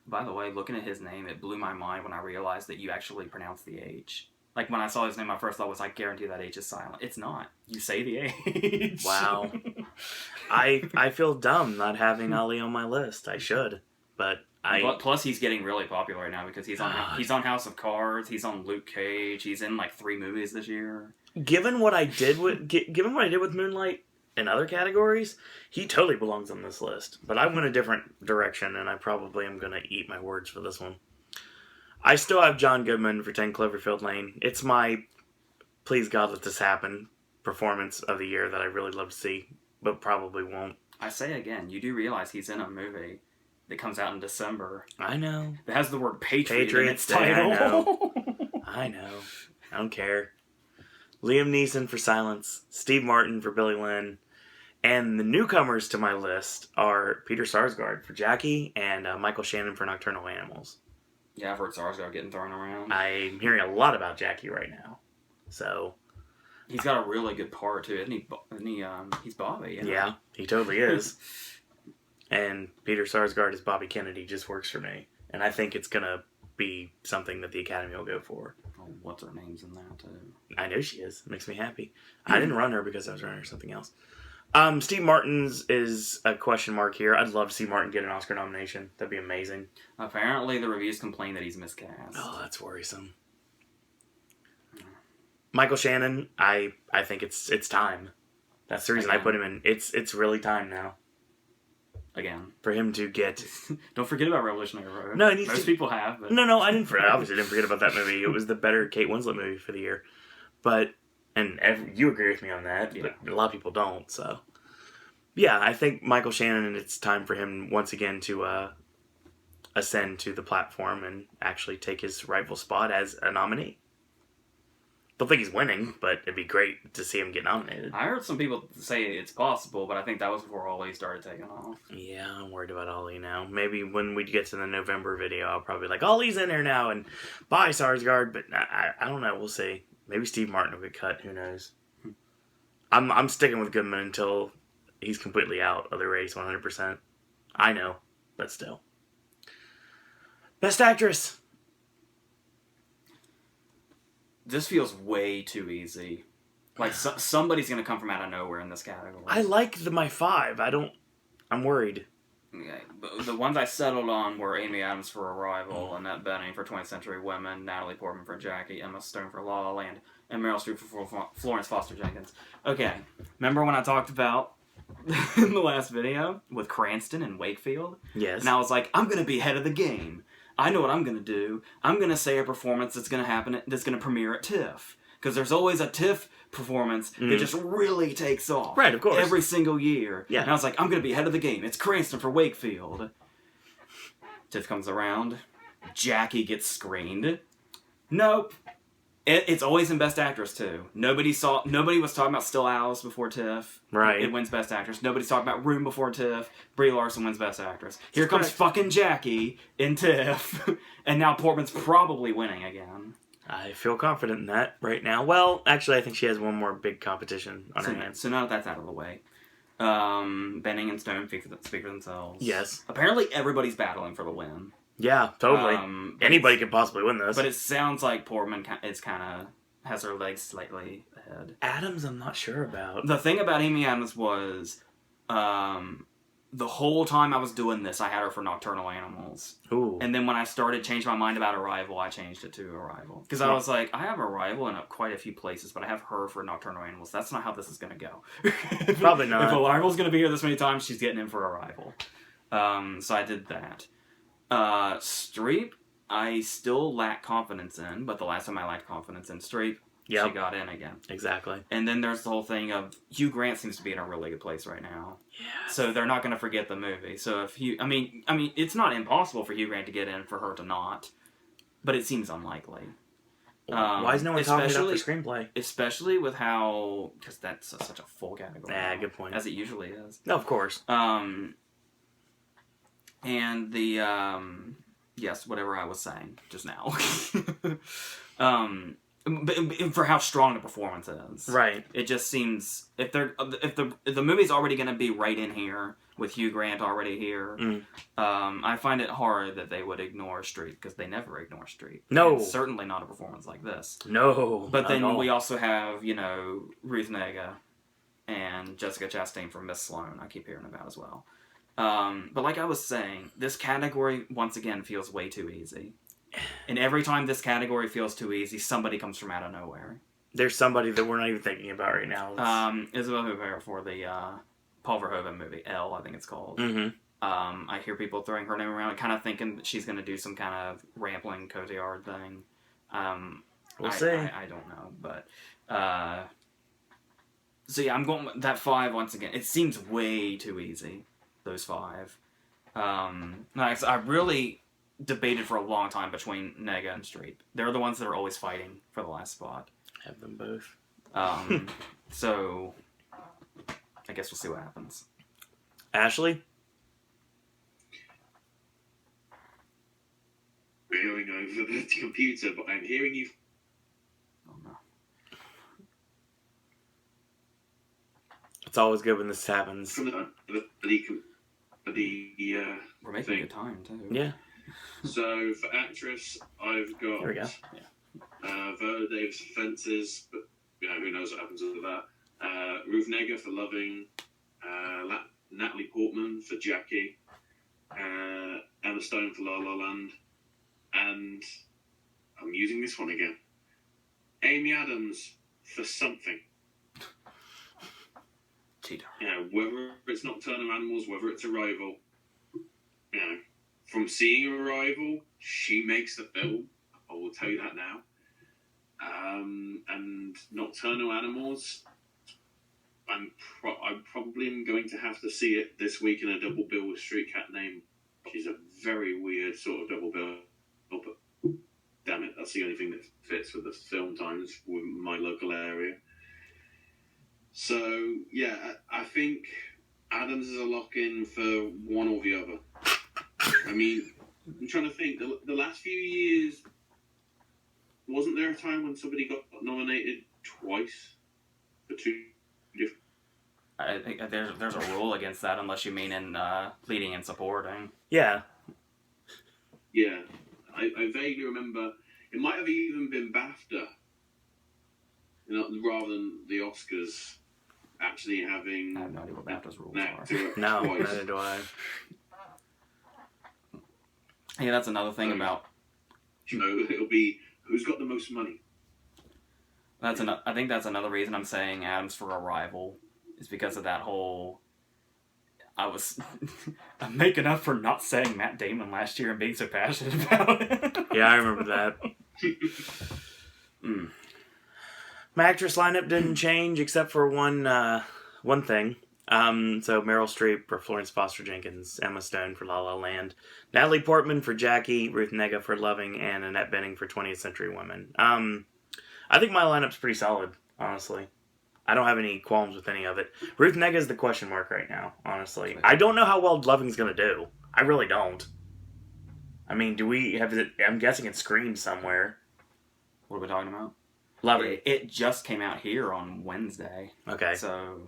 By the way, looking at his name, it blew my mind when I realized that you actually pronounce the H. Like, when I saw his name, my first thought was, I guarantee that H is silent. It's not. You say the H. Wow. I feel dumb not having Ali on my list. I should, but Plus, he's getting really popular right now because he's on House of Cards. He's on Luke Cage. He's in like 3 movies this year. Given what I did with Moonlight in other categories, he totally belongs on this list. But I went a different direction, and I probably am going to eat my words for this one. I still have John Goodman for 10 Cloverfield Lane. It's my please God let this happen performance of the year that I really love to see, but probably won't. I say again, you do realize he's in a movie that comes out in December. I know. That has the word Patriot in its title. I know. I don't care. Liam Neeson for Silence, Steve Martin for Billy Lynn, and the newcomers to my list are Peter Sarsgaard for Jackie and Michael Shannon for Nocturnal Animals. Yeah, I've heard Sarsgaard getting thrown around. I'm hearing a lot about Jackie right now. So he's got a really good part too, isn't he? He's Bobby. Yeah, he totally is. And Peter Sarsgaard as Bobby Kennedy just works for me, and I think it's gonna be something that the Academy will go for. Oh, what's her name's in that too? I know she is. It makes me happy. I didn't run her because I was running her something else. Steve Martin's is a question mark here. I'd love to see Martin get an Oscar nomination. That'd be amazing. Apparently, the reviews complain that he's miscast. Oh, that's worrisome. Michael Shannon, I think it's time. That's the reason I put him in. It's really time now. Again. For him to get... Don't forget about Revolutionary Road. No, most people have. But... No, I obviously didn't forget about that movie. It was the better Kate Winslet movie for the year. But, and you agree with me on that, but a lot of people don't, so... Yeah, I think Michael Shannon, and it's time for him once again to ascend to the platform and actually take his rightful spot as a nominee. Don't think he's winning, but it'd be great to see him get nominated. I heard some people say it's possible, but I think that was before Ali started taking off. Yeah, I'm worried about Ali now. Maybe when we get to the November video, I'll probably be like, Ali's in there now, and bye, Sarsgaard, but I don't know, we'll see. Maybe Steve Martin will get cut, who knows. I'm sticking with Goodman until he's completely out of the race 100%. I know, but still. Best Actress! This feels way too easy. Like, somebody's going to come from out of nowhere in this category. I like my 5. I'm worried. Okay. The ones I settled on were Amy Adams for Arrival, Annette Bening for 20th Century Women, Natalie Portman for Jackie, Emma Stone for La La Land, and Meryl Streep for Florence Foster Jenkins. Okay. Remember when I talked about in the last video with Cranston and Wakefield? Yes. And I was like, I'm going to be ahead of the game. I know what I'm going to do. I'm going to say a performance that's going to happen, that's going to premiere at TIFF. Because there's always a TIFF performance that just really takes off. Right, of course. Every single year. Yeah. And I was like, I'm going to be ahead of the game. It's Cranston for Wakefield. TIFF comes around. Jackie gets screened. Nope. It's always in Best Actress, too. Nobody was talking about Still Alice before TIFF. Right. It wins Best Actress. Nobody's talking about Room before TIFF. Brie Larson wins Best Actress. Here comes fucking Jackie in TIFF. And now Portman's probably winning again. I feel confident in that right now. Well, actually, I think she has one more big competition on her hands. So now that that's out of the way. Bening and Stone speak for themselves. Yes. Apparently everybody's battling for the win. Yeah, totally. Anybody could possibly win this. But it sounds like Portman has her legs slightly ahead. Adams, I'm not sure about. The thing about Amy Adams was, the whole time I was doing this, I had her for Nocturnal Animals. Ooh. And then when I started changing my mind about Arrival, I changed it to Arrival. Because I was like, I have Arrival in quite a few places, but I have her for Nocturnal Animals. That's not how this is going to go. Probably not. If Arrival's going to be here this many times, she's getting in for Arrival. So I did that. Streep, I still lack confidence in, but the last time I lacked confidence in Streep, she got in again. Exactly. And then there's the whole thing of Hugh Grant seems to be in a really good place right now. Yeah. So they're not going to forget the movie. So if I mean, it's not impossible for Hugh Grant to get in for her to not, but it seems unlikely. Why is no one talking about the screenplay? Especially with how, because that's such a full category. Yeah, good point. As it usually is. No, of course. And the yes, whatever I was saying just now. For how strong the performance is, right? It just seems if the movie's already going to be right in here with Hugh Grant already here, I find it hard that they would ignore Streep because they never ignore Streep. No, and certainly not a performance like this. No, but then we also have Ruth Negga and Jessica Chastain from Miss Sloane. I keep hearing about as well. But like I was saying, this category once again feels way too easy. And every time this category feels too easy, somebody comes from out of nowhere. There's somebody that we're not even thinking about right now. Isabelle Huppert for the Paul Verhoeven movie, Elle, I think it's called. Mm-hmm. I hear people throwing her name around, kind of thinking that she's going to do some kind of rambling Cotillard thing. We'll see. I don't know, but... so yeah, I'm going with that 5 once again. It seems way too easy, those 5. I really... debated for a long time between Negga and Streep. They're the ones that are always fighting for the last spot. Have them both. So, I guess we'll see what happens. Ashley? Going over the computer, but I'm hearing you. Oh no. It's always good when this happens. We're making good time, too. Yeah. So, for actress, I've got... Here we go. Viola Davis for Fences, but who knows what happens with that. Ruth Negga for Loving, Natalie Portman for Jackie, Emma Stone for La La Land, and I'm using this one again, Amy Adams for Something. Cheater. Whether it's Nocturnal Animals, whether it's Arrival, from seeing Arrival, she makes the film. I will tell you that now. And Nocturnal Animals, I'm probably going to have to see it this week in a double bill with Street Cat Name. She's a very weird sort of double bill, but damn it, that's the only thing that fits with the film times with my local area. So yeah, I think Adams is a lock-in for one or the other. I mean, I'm trying to think. The last few years, wasn't there a time when somebody got nominated twice for 2 different... I think there's a rule against that unless you mean in leading and supporting. Yeah. Yeah. I vaguely remember, it might have even been BAFTA, rather than the Oscars actually having... I have no idea what BAFTA's rules are. No, neither do I. Yeah, that's another thing about... it'll be who's got the most money. I think that's another reason I'm saying Adams for Arrival, is because of that whole... I'm making up for not saying Matt Damon last year and being so passionate about it. Yeah, I remember that. My actress lineup didn't change except for one thing. So Meryl Streep for Florence Foster Jenkins, Emma Stone for La La Land, Natalie Portman for Jackie, Ruth Negga for Loving, and Annette Bening for 20th Century Women. I think my lineup's pretty solid, honestly. I don't have any qualms with any of it. Ruth Negga is the question mark right now, honestly. I don't know how well Loving's gonna do. I really don't. I mean, do we have it? I'm guessing it screams somewhere. What are we talking about? Loving. It just came out here on Wednesday. Okay. So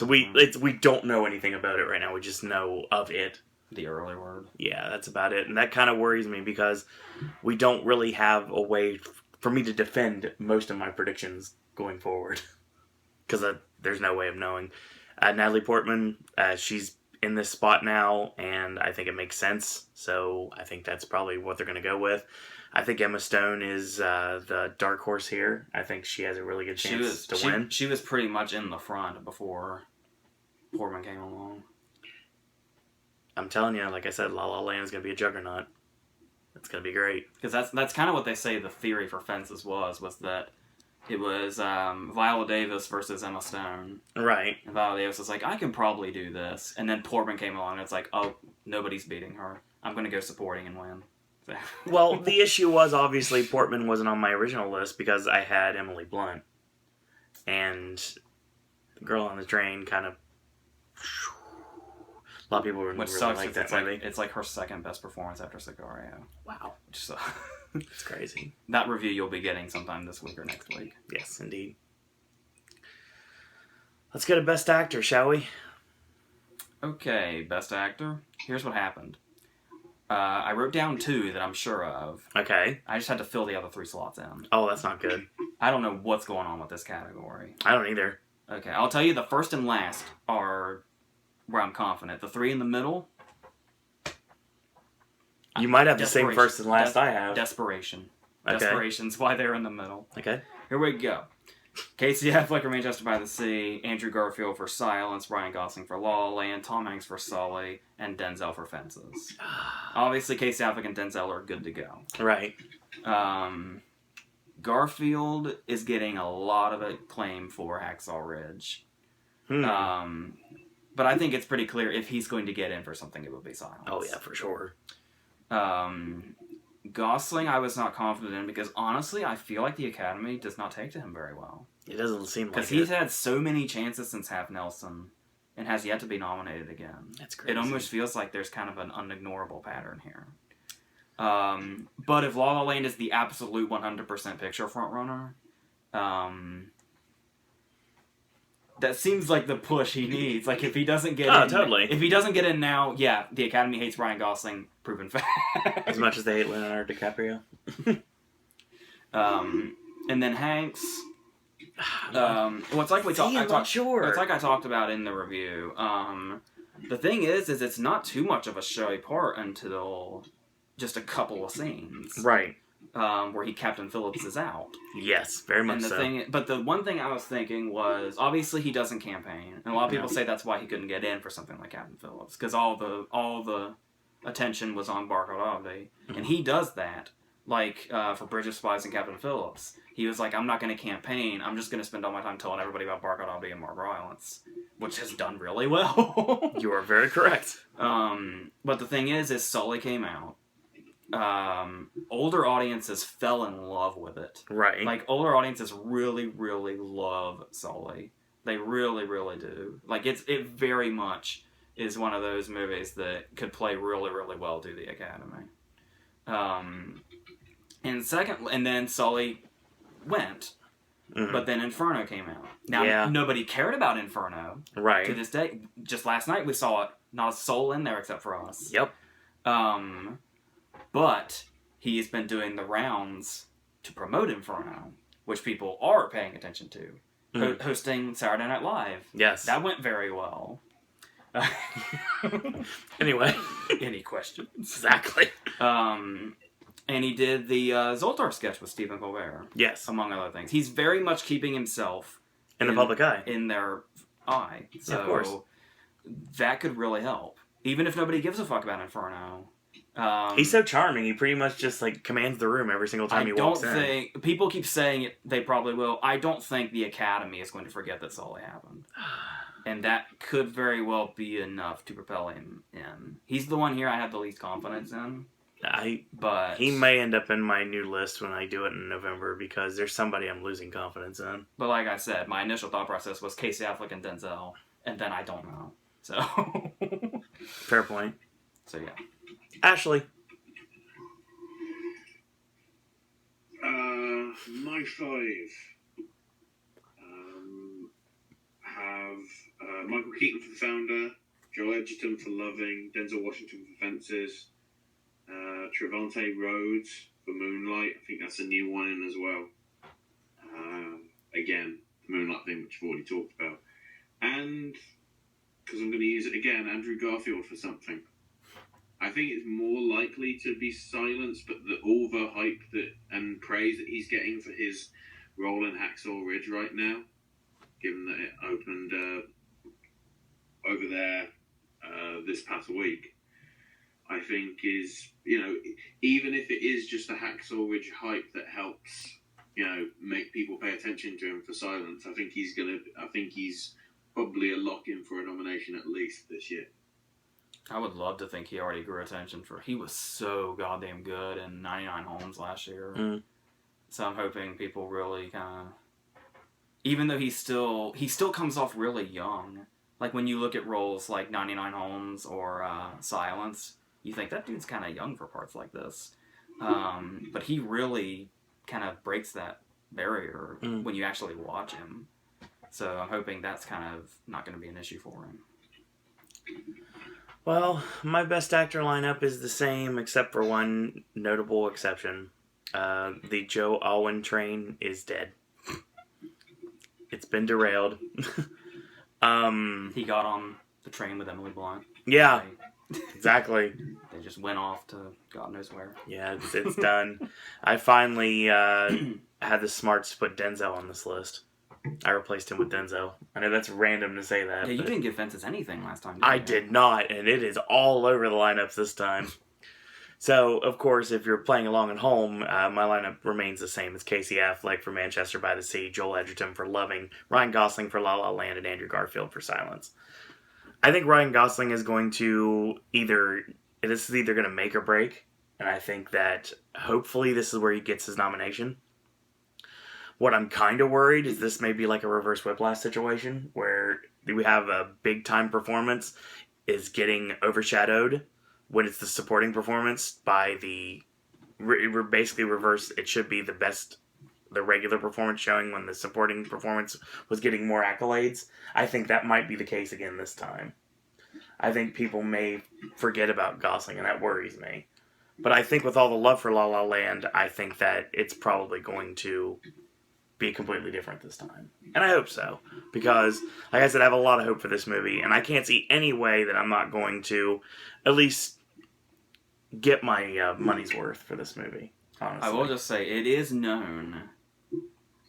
we don't know anything about it right now. We just know of it. The early word. Yeah, that's about it. And that kind of worries me because we don't really have a way for me to defend most of my predictions going forward. Because there's no way of knowing. Natalie Portman, she's in this spot now, and I think it makes sense. So I think that's probably what they're going to go with. I think Emma Stone is the dark horse here. I think she has a really good chance to win. She was pretty much in the front before Portman came along. I'm telling you, like I said, La La Land is going to be a juggernaut. It's going to be great. Because that's kind of what they say the theory for Fences was that it was Viola Davis versus Emma Stone. Right. And Viola Davis was like, I can probably do this. And then Portman came along and it's like, oh, nobody's beating her. I'm going to go supporting and win. So. Well, the issue was obviously Portman wasn't on my original list because I had Emily Blunt. And the Girl on the Train kind of... A lot of people really like that movie. It's like her second best performance after Sicario. Wow. Which it's crazy. That review you'll be getting sometime this week or next week. Yes, indeed. Let's get a Best Actor, shall we? Okay, Best Actor. Here's what happened. I wrote down 2 that I'm sure of. Okay. I just had to fill the other 3 slots in. Oh, that's not good. I don't know what's going on with this category. I don't either. Okay, I'll tell you the first and last are where I'm confident. The 3 in the middle... You might have the same first and last I have. Desperation. Okay. Desperation's why they're in the middle. Okay. Here we go. Casey Affleck for Manchester by the Sea, Andrew Garfield for Silence, Ryan Gosling for La La Land, Tom Hanks for Sully, and Denzel for Fences. Obviously, Casey Affleck and Denzel are good to go. Right. Garfield is getting a lot of acclaim for Hacksaw Ridge. But I think it's pretty clear if he's going to get in for something, it would be Silence. Oh, yeah, for sure. Gosling, I was not confident in because honestly, I feel like the Academy does not take to him very well. It doesn't seem like it. Because he's had so many chances since Half Nelson and has yet to be nominated again. That's crazy. It almost feels like there's kind of an unignorable pattern here. But if La La Land is the absolute 100% picture frontrunner, that seems like the push he needs. Like if he doesn't get in, totally. If he doesn't get in now, yeah, the Academy hates Ryan Gosling, proven fact. As much as they hate Leonardo DiCaprio. And then Hanks. Well, it's like It's like I talked about in the review. The thing is it's not too much of a showy part until just a couple of scenes, right? Where Captain Phillips is out. Yes, very much so. But the one thing I was thinking was, obviously he doesn't campaign, and a lot of people say that's why he couldn't get in for something like Captain Phillips, because all the attention was on Barcode Obey, and he does that. Like for Bridge of Spies and Captain Phillips, he was like, I'm not going to campaign. I'm just going to spend all my time telling everybody about Barcode Obey and Mark Rylance, which has done really well. You are very correct. But the thing is Sully came out. Older audiences fell in love with it. Right. Like, older audiences really, really love Sully. They really, really do. Like, it very much is one of those movies that could play really, really well through the Academy. And then Sully went. Mm-hmm. But then Inferno came out. Now, nobody cared about Inferno. Right. To this day. Just last night we saw it. Not a soul in there except for us. Yep. But he has been doing the rounds to promote Inferno, which people are paying attention to. Hosting Saturday Night Live. Yes. That went very well. Anyway. Any questions? Exactly. And he did the Zoltar sketch with Stephen Colbert. Yes. Among other things. He's very much keeping himself in the public eye. In their eye. So yeah, of course. That could really help. Even if nobody gives a fuck about Inferno. He's so charming. He pretty much just commands the room every single time he walks in. People keep saying it. They probably will. I don't think the Academy is going to forget that Sully happened, and that could very well be enough to propel him in. He's the one here I have the least confidence in. But he may end up in my new list when I do it in November because there's somebody I'm losing confidence in. But like I said, my initial thought process was Casey Affleck and Denzel, and then I don't know. So fair point. So yeah. Ashley. My 5 have Michael Keaton for The Founder, Joel Edgerton for Loving, Denzel Washington for Fences, Trevante Rhodes for Moonlight. I think that's a new one in as well. Again, the Moonlight thing, which we've already talked about. And because I'm going to use it again, Andrew Garfield for something. I think it's more likely to be Silence, but all the hype and praise that he's getting for his role in Hacksaw Ridge right now, given that it opened over there this past week, I think is, even if it is just the Hacksaw Ridge hype that helps, make people pay attention to him for Silence, I think he's probably a lock-in for a nomination at least this year. I would love to think he already grew attention he was so goddamn good in 99 Homes last year. Mm. So I'm hoping people really kind of, even though he still comes off really young. Like when you look at roles like 99 Homes or Silence, you think that dude's kind of young for parts like this. But he really kind of breaks that barrier when you actually watch him. So I'm hoping that's kind of not going to be an issue for him. Well, my best actor lineup is the same, except for one notable exception. The Joe Alwyn train is dead. It's been derailed. He got on the train with Emily Blunt. Yeah, exactly. They just went off to God knows where. Yeah, it's done. I finally had the smarts to put Denzel on this list. I replaced him with Denzel. I know that's random to say that. Yeah, you didn't give Fences anything last time, I did not, and it is all over the lineups this time. So, of course, if you're playing along at home, my lineup remains the same. It's Casey Affleck for Manchester by the Sea, Joel Edgerton for Loving, Ryan Gosling for La La Land, and Andrew Garfield for Silence. I think Ryan Gosling is going to this is either going to make or break, and I think that hopefully this is where he gets his nomination. What I'm kind of worried is this may be like a reverse Whiplash situation where we have a big-time performance is getting overshadowed when it's the supporting performance by we're basically reverse. It should be the regular performance showing when the supporting performance was getting more accolades. I think that might be the case again this time. I think people may forget about Gosling, and that worries me. But I think with all the love for La La Land, I think that it's probably going to be completely different this time. And I hope so. Because, like I said, I have a lot of hope for this movie, and I can't see any way that I'm not going to at least get my money's worth for this movie, honestly. I will just say, it is known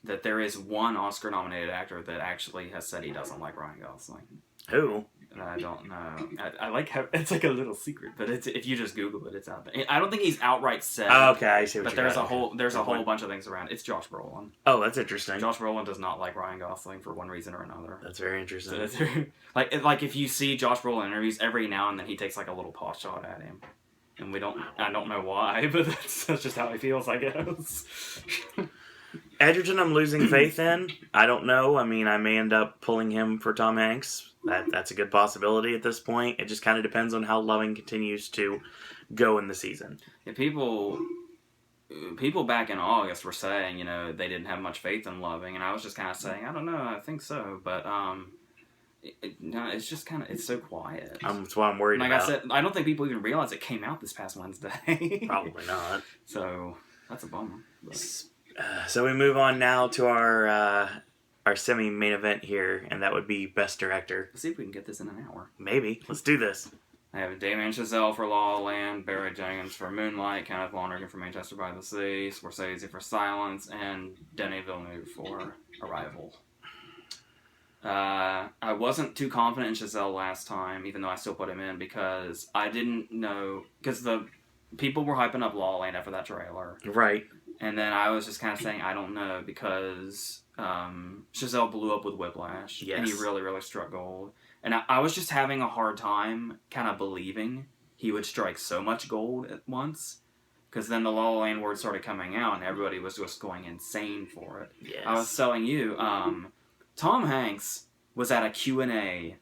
that there is one Oscar-nominated actor that actually has said he doesn't like Ryan Gosling. Who? I don't know. I like how it's like a little secret, but if you just Google it, it's out there. I don't think he's outright said. Oh, Okay, I see what but you're there's a whole bunch of things around. It's Josh Brolin. Oh, that's interesting. Josh Brolin does not like Ryan Gosling for one reason or another. That's very interesting. So like if you see Josh Brolin interviews, every now and then he takes like a little pot shot at him, and I don't know why, but that's just how he feels, I guess. Edgerton, I'm losing faith in. I don't know. I mean, I may end up pulling him for Tom Hanks. That's a good possibility at this point. It just kind of depends on how Loving continues to go in the season. Yeah, people back in August were saying, they didn't have much faith in Loving, and I was just kind of saying, I don't know, I think so, but it's just kind of, it's so quiet. That's what I'm worried about. Like I said, I don't think people even realize it came out this past Wednesday. Probably not. So that's a bummer. But. So we move on now to our semi-main event here, and that would be Best Director. Let's see if we can get this in an hour. Maybe. Let's do this. I have Damien Chazelle for La La Land, Barry Jenkins for Moonlight, Kenneth Lonergan for Manchester by the Sea, Scorsese for Silence, and Denis Villeneuve for Arrival. I wasn't too confident in Chazelle last time, even though I still put him in, because I didn't know... Because the people were hyping up La La Land after that trailer. Right. And then I was just kind of saying, I don't know, because Chazelle blew up with Whiplash. Yes. And he really, really struck gold. And I was just having a hard time kind of believing he would strike so much gold at once. Because then the La La Land word started coming out, and everybody was just going insane for it. Yes. I was telling you, Tom Hanks was at a Q&A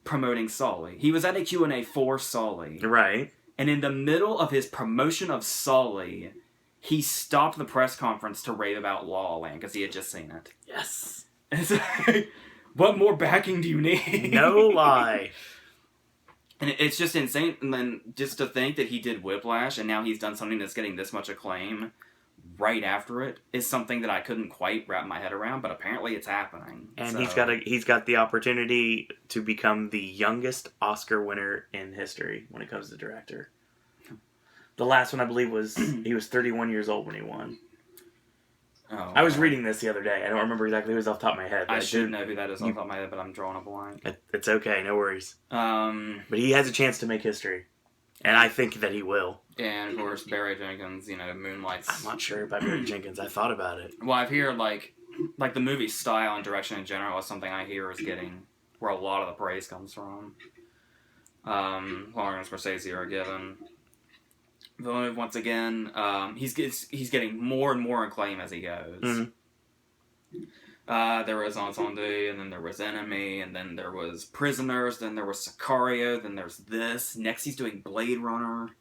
promoting Sully. He was at a Q&A for Sully. Right. And in the middle of his promotion of Sully... He stopped the press conference to rave about La La Land because he had just seen it. Yes. It's like, what more backing do you need? No lie. And it's just insane. And then just to think that he did Whiplash and now he's done something that's getting this much acclaim. right after it is something that I couldn't quite wrap my head around, but apparently it's happening. And so. he's got the opportunity to become the youngest Oscar winner in history when it comes to director. The last one, I believe, was he was 31 years old when he won. Oh, I was reading this the other day. I don't remember exactly who was off the top of my head. I should know who that is off the top of my head, but I'm drawing a blank. It's okay, no worries. But he has a chance to make history. And I think that he will. And, of course, Barry Jenkins, moonlights... I'm not sure about Barry Jenkins. I thought about it. Well, I've heard, like the movie style and direction in general is something I hear is getting... where a lot of the praise comes from. Longer and Scorsese are given. Villeneuve, once again, he's getting more and more acclaim as he goes. Mm-hmm. There was Ensemble, and then there was Enemy, and then there was Prisoners, then there was Sicario, then there's this. Next he's doing Blade Runner.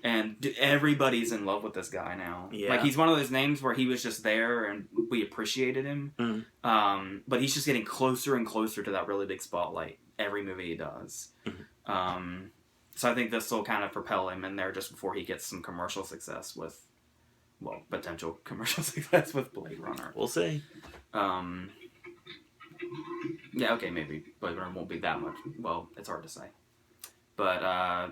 And everybody's in love with this guy now. Yeah. Like, he's one of those names where he was just there and we appreciated him. Mm-hmm. But he's just getting closer and closer to that really big spotlight every movie he does. Mm-hmm. So I think this will kind of propel him in there just before he gets some commercial success with... well, potential commercial success with Blade Runner. We'll see. Yeah, okay, maybe Blade Runner won't be that much. Well, it's hard to say. But,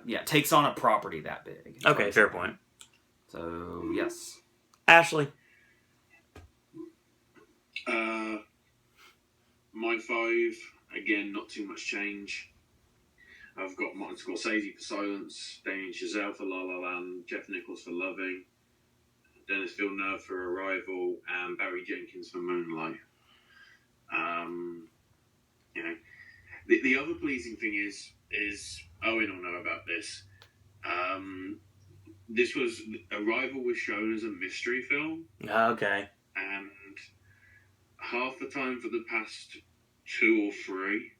yeah, takes on a property that big. Okay, fair point. So, yes. Ashley. My 5, again, not too much change. I've got Martin Scorsese for Silence, Damien Chazelle for La La Land, Jeff Nichols for Loving, Denis Villeneuve for Arrival, and Barry Jenkins for Moonlight. The other pleasing thing is Owen will know about this. Arrival was shown as a mystery film. Okay. And half the time for the past 2 or 3,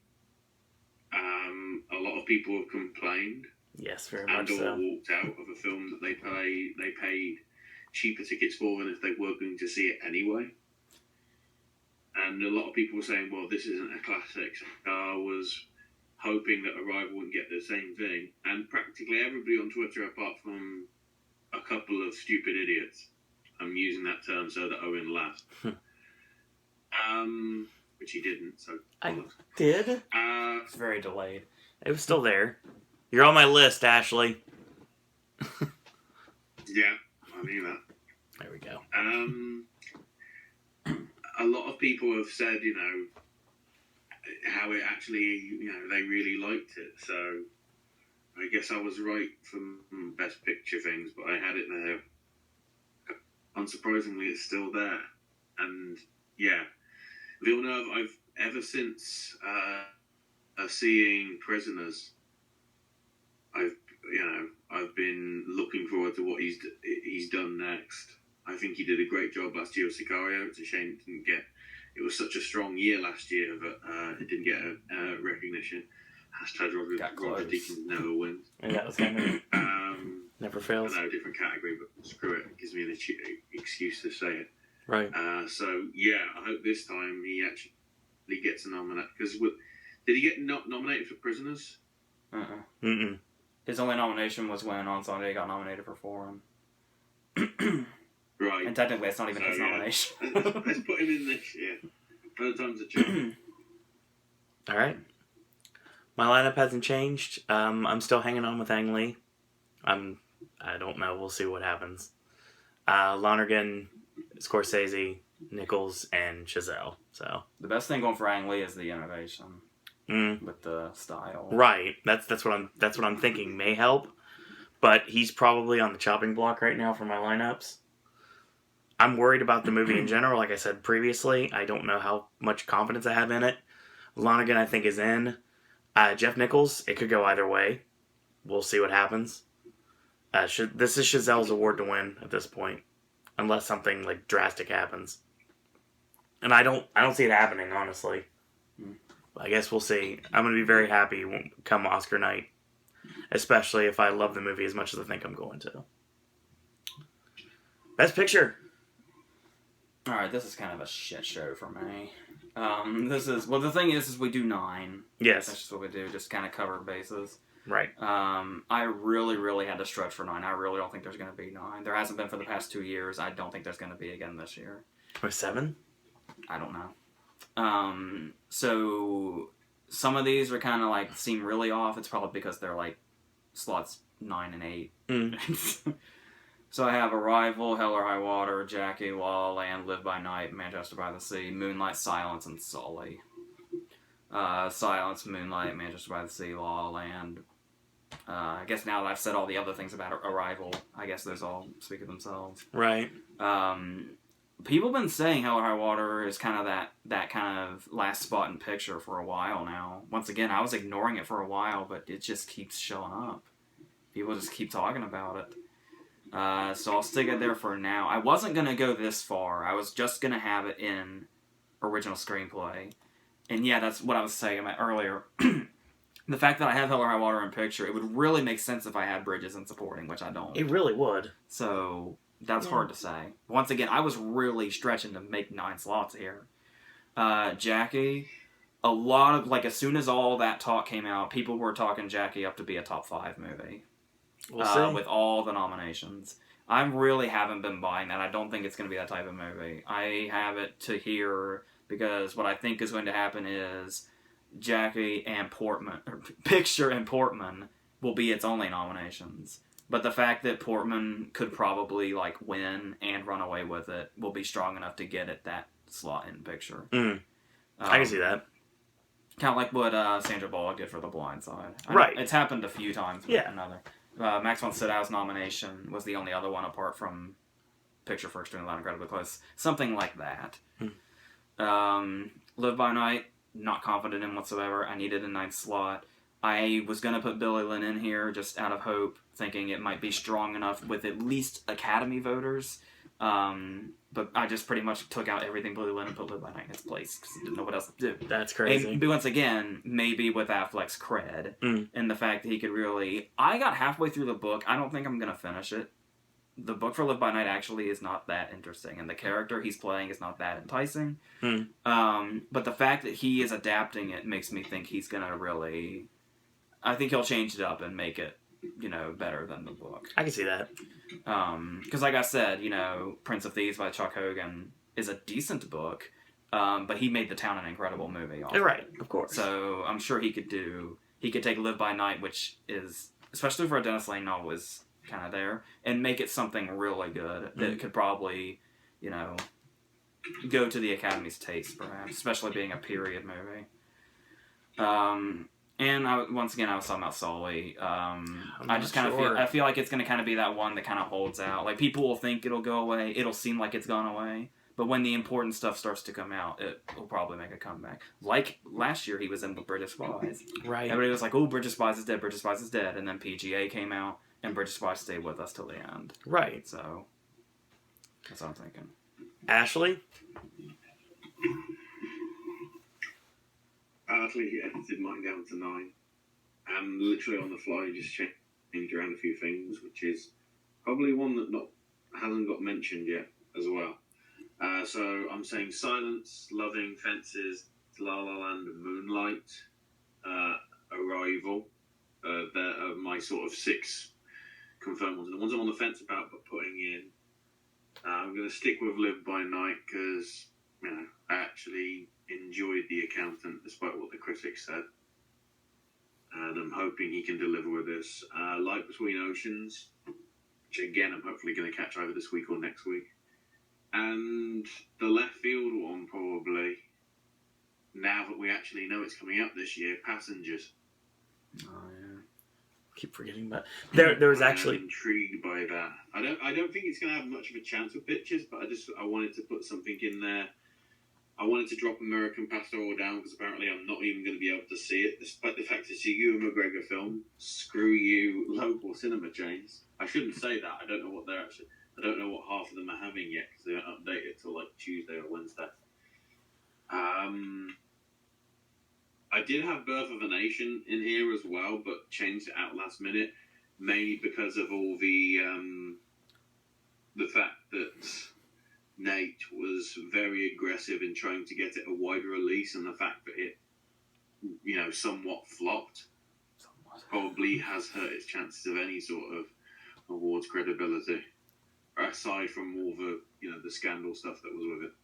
a lot of people have complained. Yes, very much and so. or walked out of a film that they paid cheaper tickets for than if they were going to see it anyway. And a lot of people were saying, well, this isn't a classic. I was hoping that Arrival would get the same thing. And practically everybody on Twitter, apart from a couple of stupid idiots, I'm using that term so that Owen laughed. Which he didn't, so... I did? It's very delayed. It was still there. You're on my list, Ashley. Yeah, I knew that. There we go. A lot of people have said, how it actually, they really liked it. So I guess I was right for Best Picture things, but I had it there. Unsurprisingly, it's still there. And yeah, Villeneuve, ever since seeing Prisoners, I've been looking forward to what he's done next. I think he did a great job last year with Sicario. It's a shame it was such a strong year last year, but it didn't get recognition. Hashtag Roger Deakins never wins. Yeah, that was kind of never fails. I know, different category, but screw it. It gives me an excuse to say it. Right. So, yeah, I hope this time he actually gets a nomination. Because did he get nominated for Prisoners? Mm-mm. His only nomination was when Ensemble got nominated for Forum. Right. And technically, it's not even his nomination. Let's put him in this year. By the time's a change. All right. My lineup hasn't changed. I'm still hanging on with Ang Lee. I don't know. We'll see what happens. Lonergan, Scorsese, Nichols, and Chazelle. So the best thing going for Ang Lee is the innovation with the style. Right. That's what I'm thinking may help. But he's probably on the chopping block right now for my lineups. I'm worried about the movie in general. Like I said previously, I don't know how much confidence I have in it. Lonergan, I think, is in. Jeff Nichols, it could go either way. We'll see what happens. This is Chazelle's award to win at this point, unless something like drastic happens. And I don't see it happening, honestly. But I guess we'll see. I'm going to be very happy come Oscar night, especially if I love the movie as much as I think I'm going to. Best Picture. All right, this is kind of a shit show for me. The thing is we do 9. Yes. That's just what we do, just kind of cover bases. Right. I really had to stretch for 9. I really don't think there's going to be 9. There hasn't been for the past 2 years. I don't think there's going to be again this year. Or 7? I don't know. So some of these are kind of like seem really off. It's probably because they're like slots 9 and 8. So I have Arrival, Hell or High Water, Jackie, La La Land, Live by Night, Manchester by the Sea, Moonlight, Silence, and Sully. Silence, Moonlight, Manchester by the Sea, La La Land. I guess now that I've said all the other things about Arrival, I guess those all speak of themselves. Right. People have been saying Hell or High Water is kind of that kind of last spot in picture for a while now. Once again, I was ignoring it for a while, but it just keeps showing up. People just keep talking about it. So I'll stick it there for now. I wasn't going to go this far. I was just going to have it in original screenplay. And yeah, that's what I was saying earlier. The fact that I have Hell or High Water in picture, it would really make sense if I had Bridges in supporting, which I don't. It really would. So that's hard to say. Once again, I was really stretching to make 9 slots here. Jackie, a lot of, like, as soon as all that talk came out, people were talking Jackie up to be a top 5 movie. We'll see. With all the nominations. I really haven't been buying that. I don't think it's going to be that type of movie. I have it to here because what I think is going to happen is Jackie and Portman, or Picture and Portman, will be its only nominations. But the fact that Portman could probably like win and run away with it will be strong enough to get it that slot in Picture. I can see that. Kind of like what Sandra Bullock did for The Blind Side. Right. It's happened a few times with another. Max von Sydow's nomination was the only other one apart from Picture for Extremely Loud and Incredibly Close. Something like that. Live by Night, not confident in whatsoever. I needed a 9th slot. I was going to put Billy Lynn in here just out of hope, thinking it might be strong enough with at least Academy voters. But I just pretty much took out everything Billy Lynn and put Live by Night in its place because I didn't know what else to do. That's crazy. And once again, maybe with Affleck's cred and the fact that he could really... I got halfway through the book. I don't think I'm going to finish it. The book for Live by Night actually is not that interesting, and the character he's playing is not that enticing. But the fact that he is adapting it makes me think he's going to really... I think he'll change it up and make it, better than the book. I can see that. Because like I said, Prince of Thieves by Chuck Hogan is a decent book, but he made The Town an incredible movie. Right, of course. So I'm sure he could take Live by Night, which is, especially for a Dennis Lane novel, is kind of there, and make it something really good that could probably, go to the Academy's taste, perhaps, especially being a period movie. And I was talking about Sully. I just kind of feel like it's going to kind of be that one that kind of holds out. Like, people will think it'll go away. It'll seem like it's gone away. But when the important stuff starts to come out, it will probably make a comeback. Like last year, he was in The British Spies. Right. Everybody was like, oh, British Spies is dead, British Spies is dead. And then PGA came out, and British Spies stayed with us till the end. Right. So, that's what I'm thinking. Ashley? I actually edited mine down to 9, and literally on the fly just changed around a few things, which is probably one that hasn't got mentioned yet as well. So I'm saying Silence, Loving, Fences, La La Land, Moonlight, Arrival. They're my sort of 6 confirmed ones. The ones I'm on the fence about but putting in. I'm going to stick with Live by Night because I actually enjoyed The Accountant despite what the critics said, and I'm hoping he can deliver with this. Light Between Oceans, which again I'm hopefully going to catch either this week or next week, and the left field one probably, now that we actually know it's coming out this year, Passengers. Oh yeah, keep forgetting, but there was actually... I'm intrigued by that. I don't think it's going to have much of a chance with pictures, but I wanted to put something in there. I wanted to drop American Pastoral down because apparently I'm not even going to be able to see it, despite the fact it's a Ewan McGregor film. Screw you, local cinema chains. I shouldn't say that. I don't know what half of them are having yet because they don't update it till like Tuesday or Wednesday. I did have Birth of a Nation in here as well, but changed it out last minute, mainly because of all the fact that Nate was very aggressive in trying to get it a wider release, and the fact that it, somewhat flopped. Somewhat. probably has hurt its chances of any sort of awards credibility, aside from all the the scandal stuff that was with it.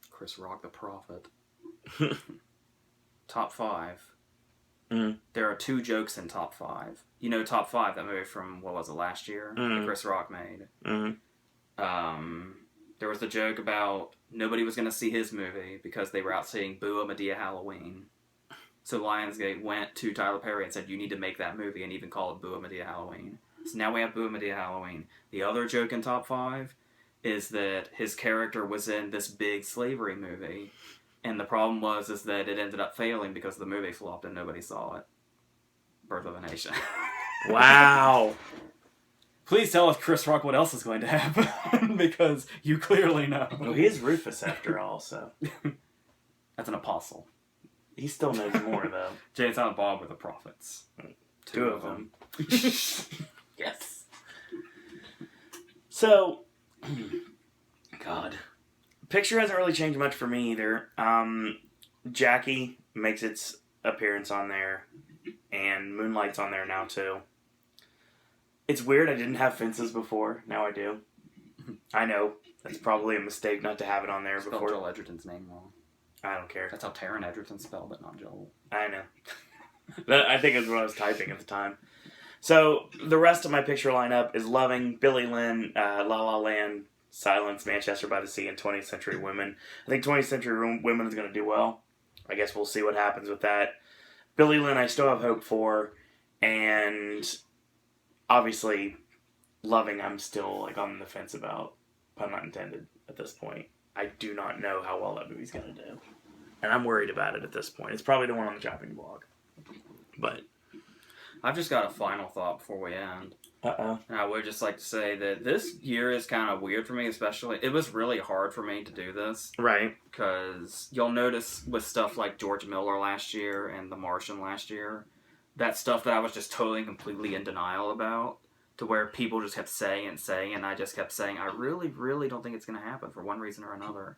Chris Rock, the Prophet. Top 5. Mm. There are 2 jokes in Top 5. You know Top 5, that movie from, what was it, last year? That Chris Rock made. There was the joke about nobody was going to see his movie because they were out seeing Boo Madea Halloween. So Lionsgate went to Tyler Perry and said, you need to make that movie and even call it Boo Madea Halloween. So now we have Boo Madea Halloween. The other joke in Top 5 is that his character was in this big slavery movie. And the problem was that it ended up failing because the movie flopped and nobody saw it. Birth of a Nation. Wow. Please tell us, Chris Rock, what else is going to happen, because you clearly know. Well, he is Rufus after all, so. That's an apostle. He still knows more, though. Jay and Silent Bob were the prophets. 2 of them. Yes. So, God. Picture hasn't really changed much for me either. Jackie makes its appearance on there, and Moonlight's on there now, too. It's weird, I didn't have Fences before. Now I do. I know. That's probably a mistake not to have it on there Spelled before. Joel Edgerton's name wrong. I don't care. That's how Taron Egerton spelled it, not Joel. I know. I think it's what I was typing at the time. So, the rest of my picture lineup is Loving, Billy Lynn, La La Land, Silence, Manchester by the Sea, and 20th Century Women. I think 20th Century Women is going to do well. I guess we'll see what happens with that. Billy Lynn I still have hope for, and obviously, Loving I'm still on the fence about, pun not intended, at this point. I do not know how well that movie's going to do. And I'm worried about it at this point. It's probably the one on the chopping block. But I've just got a final thought before we end. Uh-oh. And I would just like to say that this year is kind of weird for me, especially. It was really hard for me to do this. Right. Because you'll notice with stuff like George Miller last year and The Martian last year, that stuff that I was just totally and completely in denial about, to where people just kept saying and saying, and I just kept saying, I really, really don't think it's going to happen for one reason or another.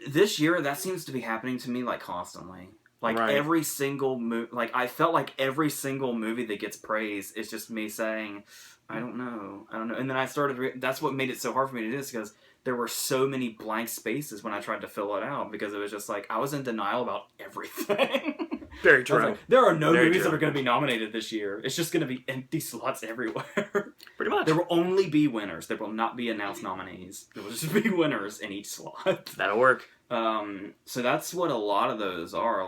This year, that seems to be happening to me, constantly. Right. Every single movie, I felt like every single movie that gets praised is just me saying, I don't know. And then I started, that's what made it so hard for me to do this, because there were so many blank spaces when I tried to fill it out, because it was just I was in denial about everything. Very true. There are no movies that are going to be nominated this year. It's just going to be empty slots everywhere. Pretty much. There will only be winners. There will not be announced nominees. There will just be winners in each slot. That'll work. So that's what a lot of those are.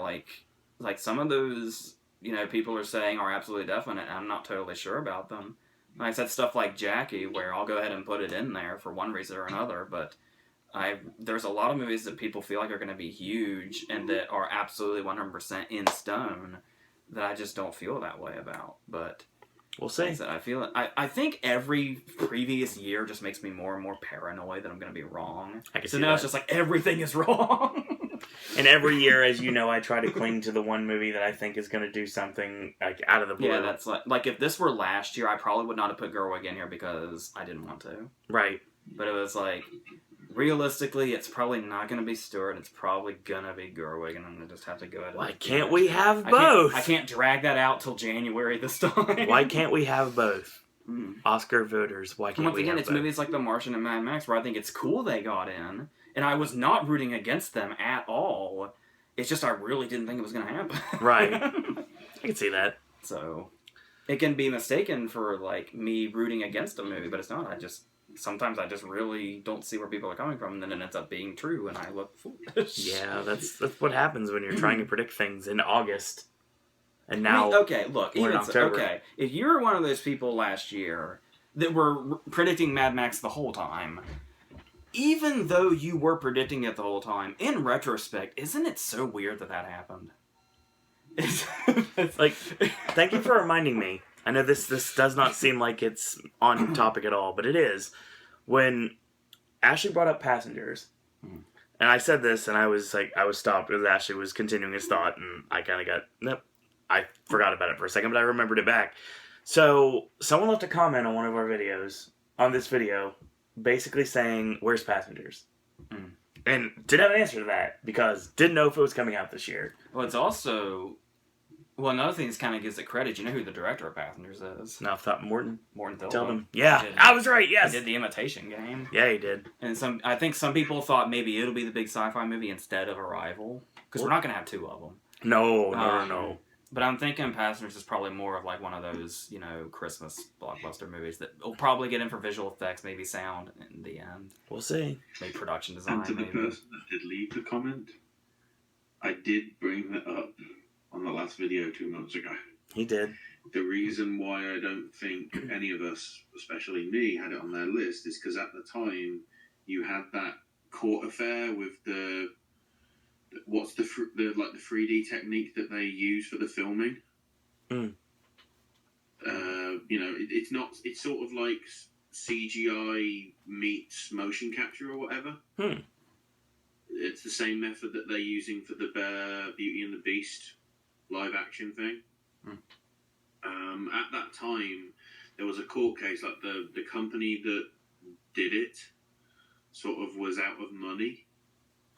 Some of those, people are saying are absolutely definite. I'm not totally sure about them. Like I said, stuff like Jackie, where I'll go ahead and put it in there for one reason or another, but there's a lot of movies that people feel like are going to be huge and that are absolutely 100% in stone that I just don't feel that way about. But we'll see. I think every previous year just makes me more and more paranoid that I'm going to be wrong. So now it's just everything is wrong. And every year, as you know, I try to cling to the one movie that I think is going to do something out of the blue. Yeah, that's if this were last year, I probably would not have put Gerwig in here because I didn't want to. Right. But it was realistically, it's probably not going to be Stewart. It's probably going to be Gerwig, and I'm going to just have to go ahead and... Why can't we have both? I can't drag that out till January this time. Why can't we have both? Oscar voters, why can't we have both? Once again, it's movies like The Martian and Mad Max where I think it's cool they got in, and I was not rooting against them at all. It's just I really didn't think it was going to happen. Right. I can see that. So, it can be mistaken for, me rooting against a movie, but it's not. Sometimes I just really don't see where people are coming from, and then it ends up being true, and I look foolish. Yeah, that's what happens when you're trying to predict things in August. And now, we're in October. If you were one of those people last year that were predicting Mad Max the whole time, even though you were predicting it the whole time, in retrospect, isn't it so weird that happened? Thank you for reminding me. I know this does not seem like it's on topic at all, but it is. When Ashley brought up Passengers, and I said this, and I was stopped because Ashley was continuing his thought, and I kind of nope. I forgot about it for a second, but I remembered it back. So, someone left a comment on one of our videos, on this video, basically saying, where's Passengers? And didn't have an answer to that, because didn't know if it was coming out this year. Well, it's also... Well, another thing that kind of gives it credit, you know who the director of Passengers is? No, I thought Morton Morton told Thillman. him. Yeah, I was right, yes. He did The Imitation Game. Yeah, he did. And I think some people thought maybe it'll be the big sci-fi movie instead of Arrival. Because we're not going to have two of them. No. But I'm thinking Passengers is probably more of like one of those, Christmas blockbuster movies that will probably get in for visual effects, maybe sound in the end. We'll see. Maybe production design. And to the person that did leave the comment, I did bring that up on the last video 2 months ago. He did. The reason why I don't think any of us, especially me, had it on their list is because at the time you had that court affair with the 3D technique that they use for the filming. It's sort of like CGI meets motion capture or whatever. It's the same method that they're using for the Beauty and the Beast live action thing. At that time, there was a court case, like the company that did it sort of was out of money.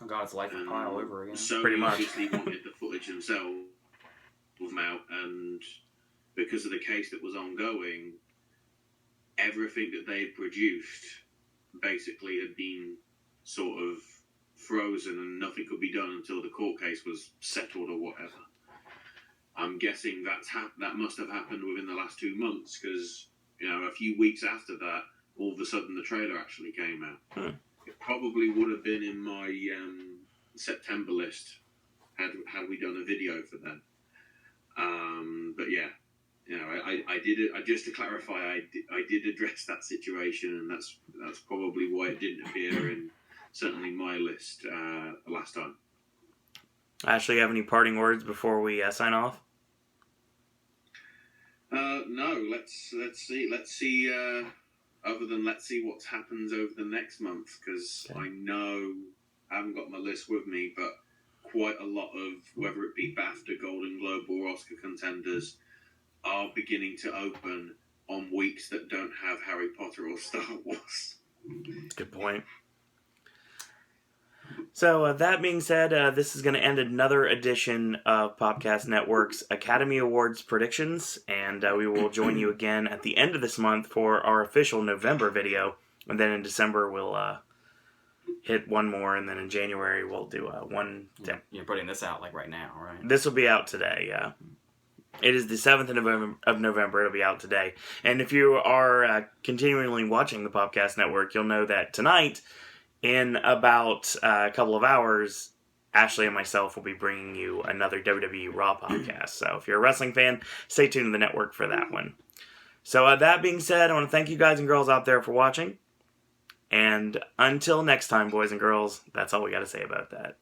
Oh God, it's like a pile over again. So pretty much. obviously wanted the footage themselves out, and because of the case that was ongoing, everything that they produced basically had been sort of frozen and nothing could be done until the court case was settled or whatever. I'm guessing that must have happened within the last 2 months because, a few weeks after that, all of a sudden the trailer actually came out. It probably would have been in my September list had we done a video for them. But yeah, I did it. Just to clarify, I did address that situation, and that's probably why it didn't appear in certainly my list last time. Ashley, you have any parting words before we sign off? No. Let's see. Other than let's see what happens over the next month, because I know I haven't got my list with me, but quite a lot of whether it be BAFTA, Golden Globe, or Oscar contenders are beginning to open on weeks that don't have Harry Potter or Star Wars. Good point. So that being said, this is going to end another edition of Popcast Network's Academy Awards predictions, and we will join you again at the end of this month for our official November video, and then in December we'll hit one more, and then in January we'll do one. You're putting this out like right now, right? This will be out today, yeah. It is the 7th of November. It'll be out today. And if you are continually watching the Popcast Network, you'll know that tonight, in about a couple of hours, Ashley and myself will be bringing you another WWE Raw podcast. So if you're a wrestling fan, stay tuned to the network for that one. So that being said, I want to thank you guys and girls out there for watching. And until next time, boys and girls, that's all we got to say about that.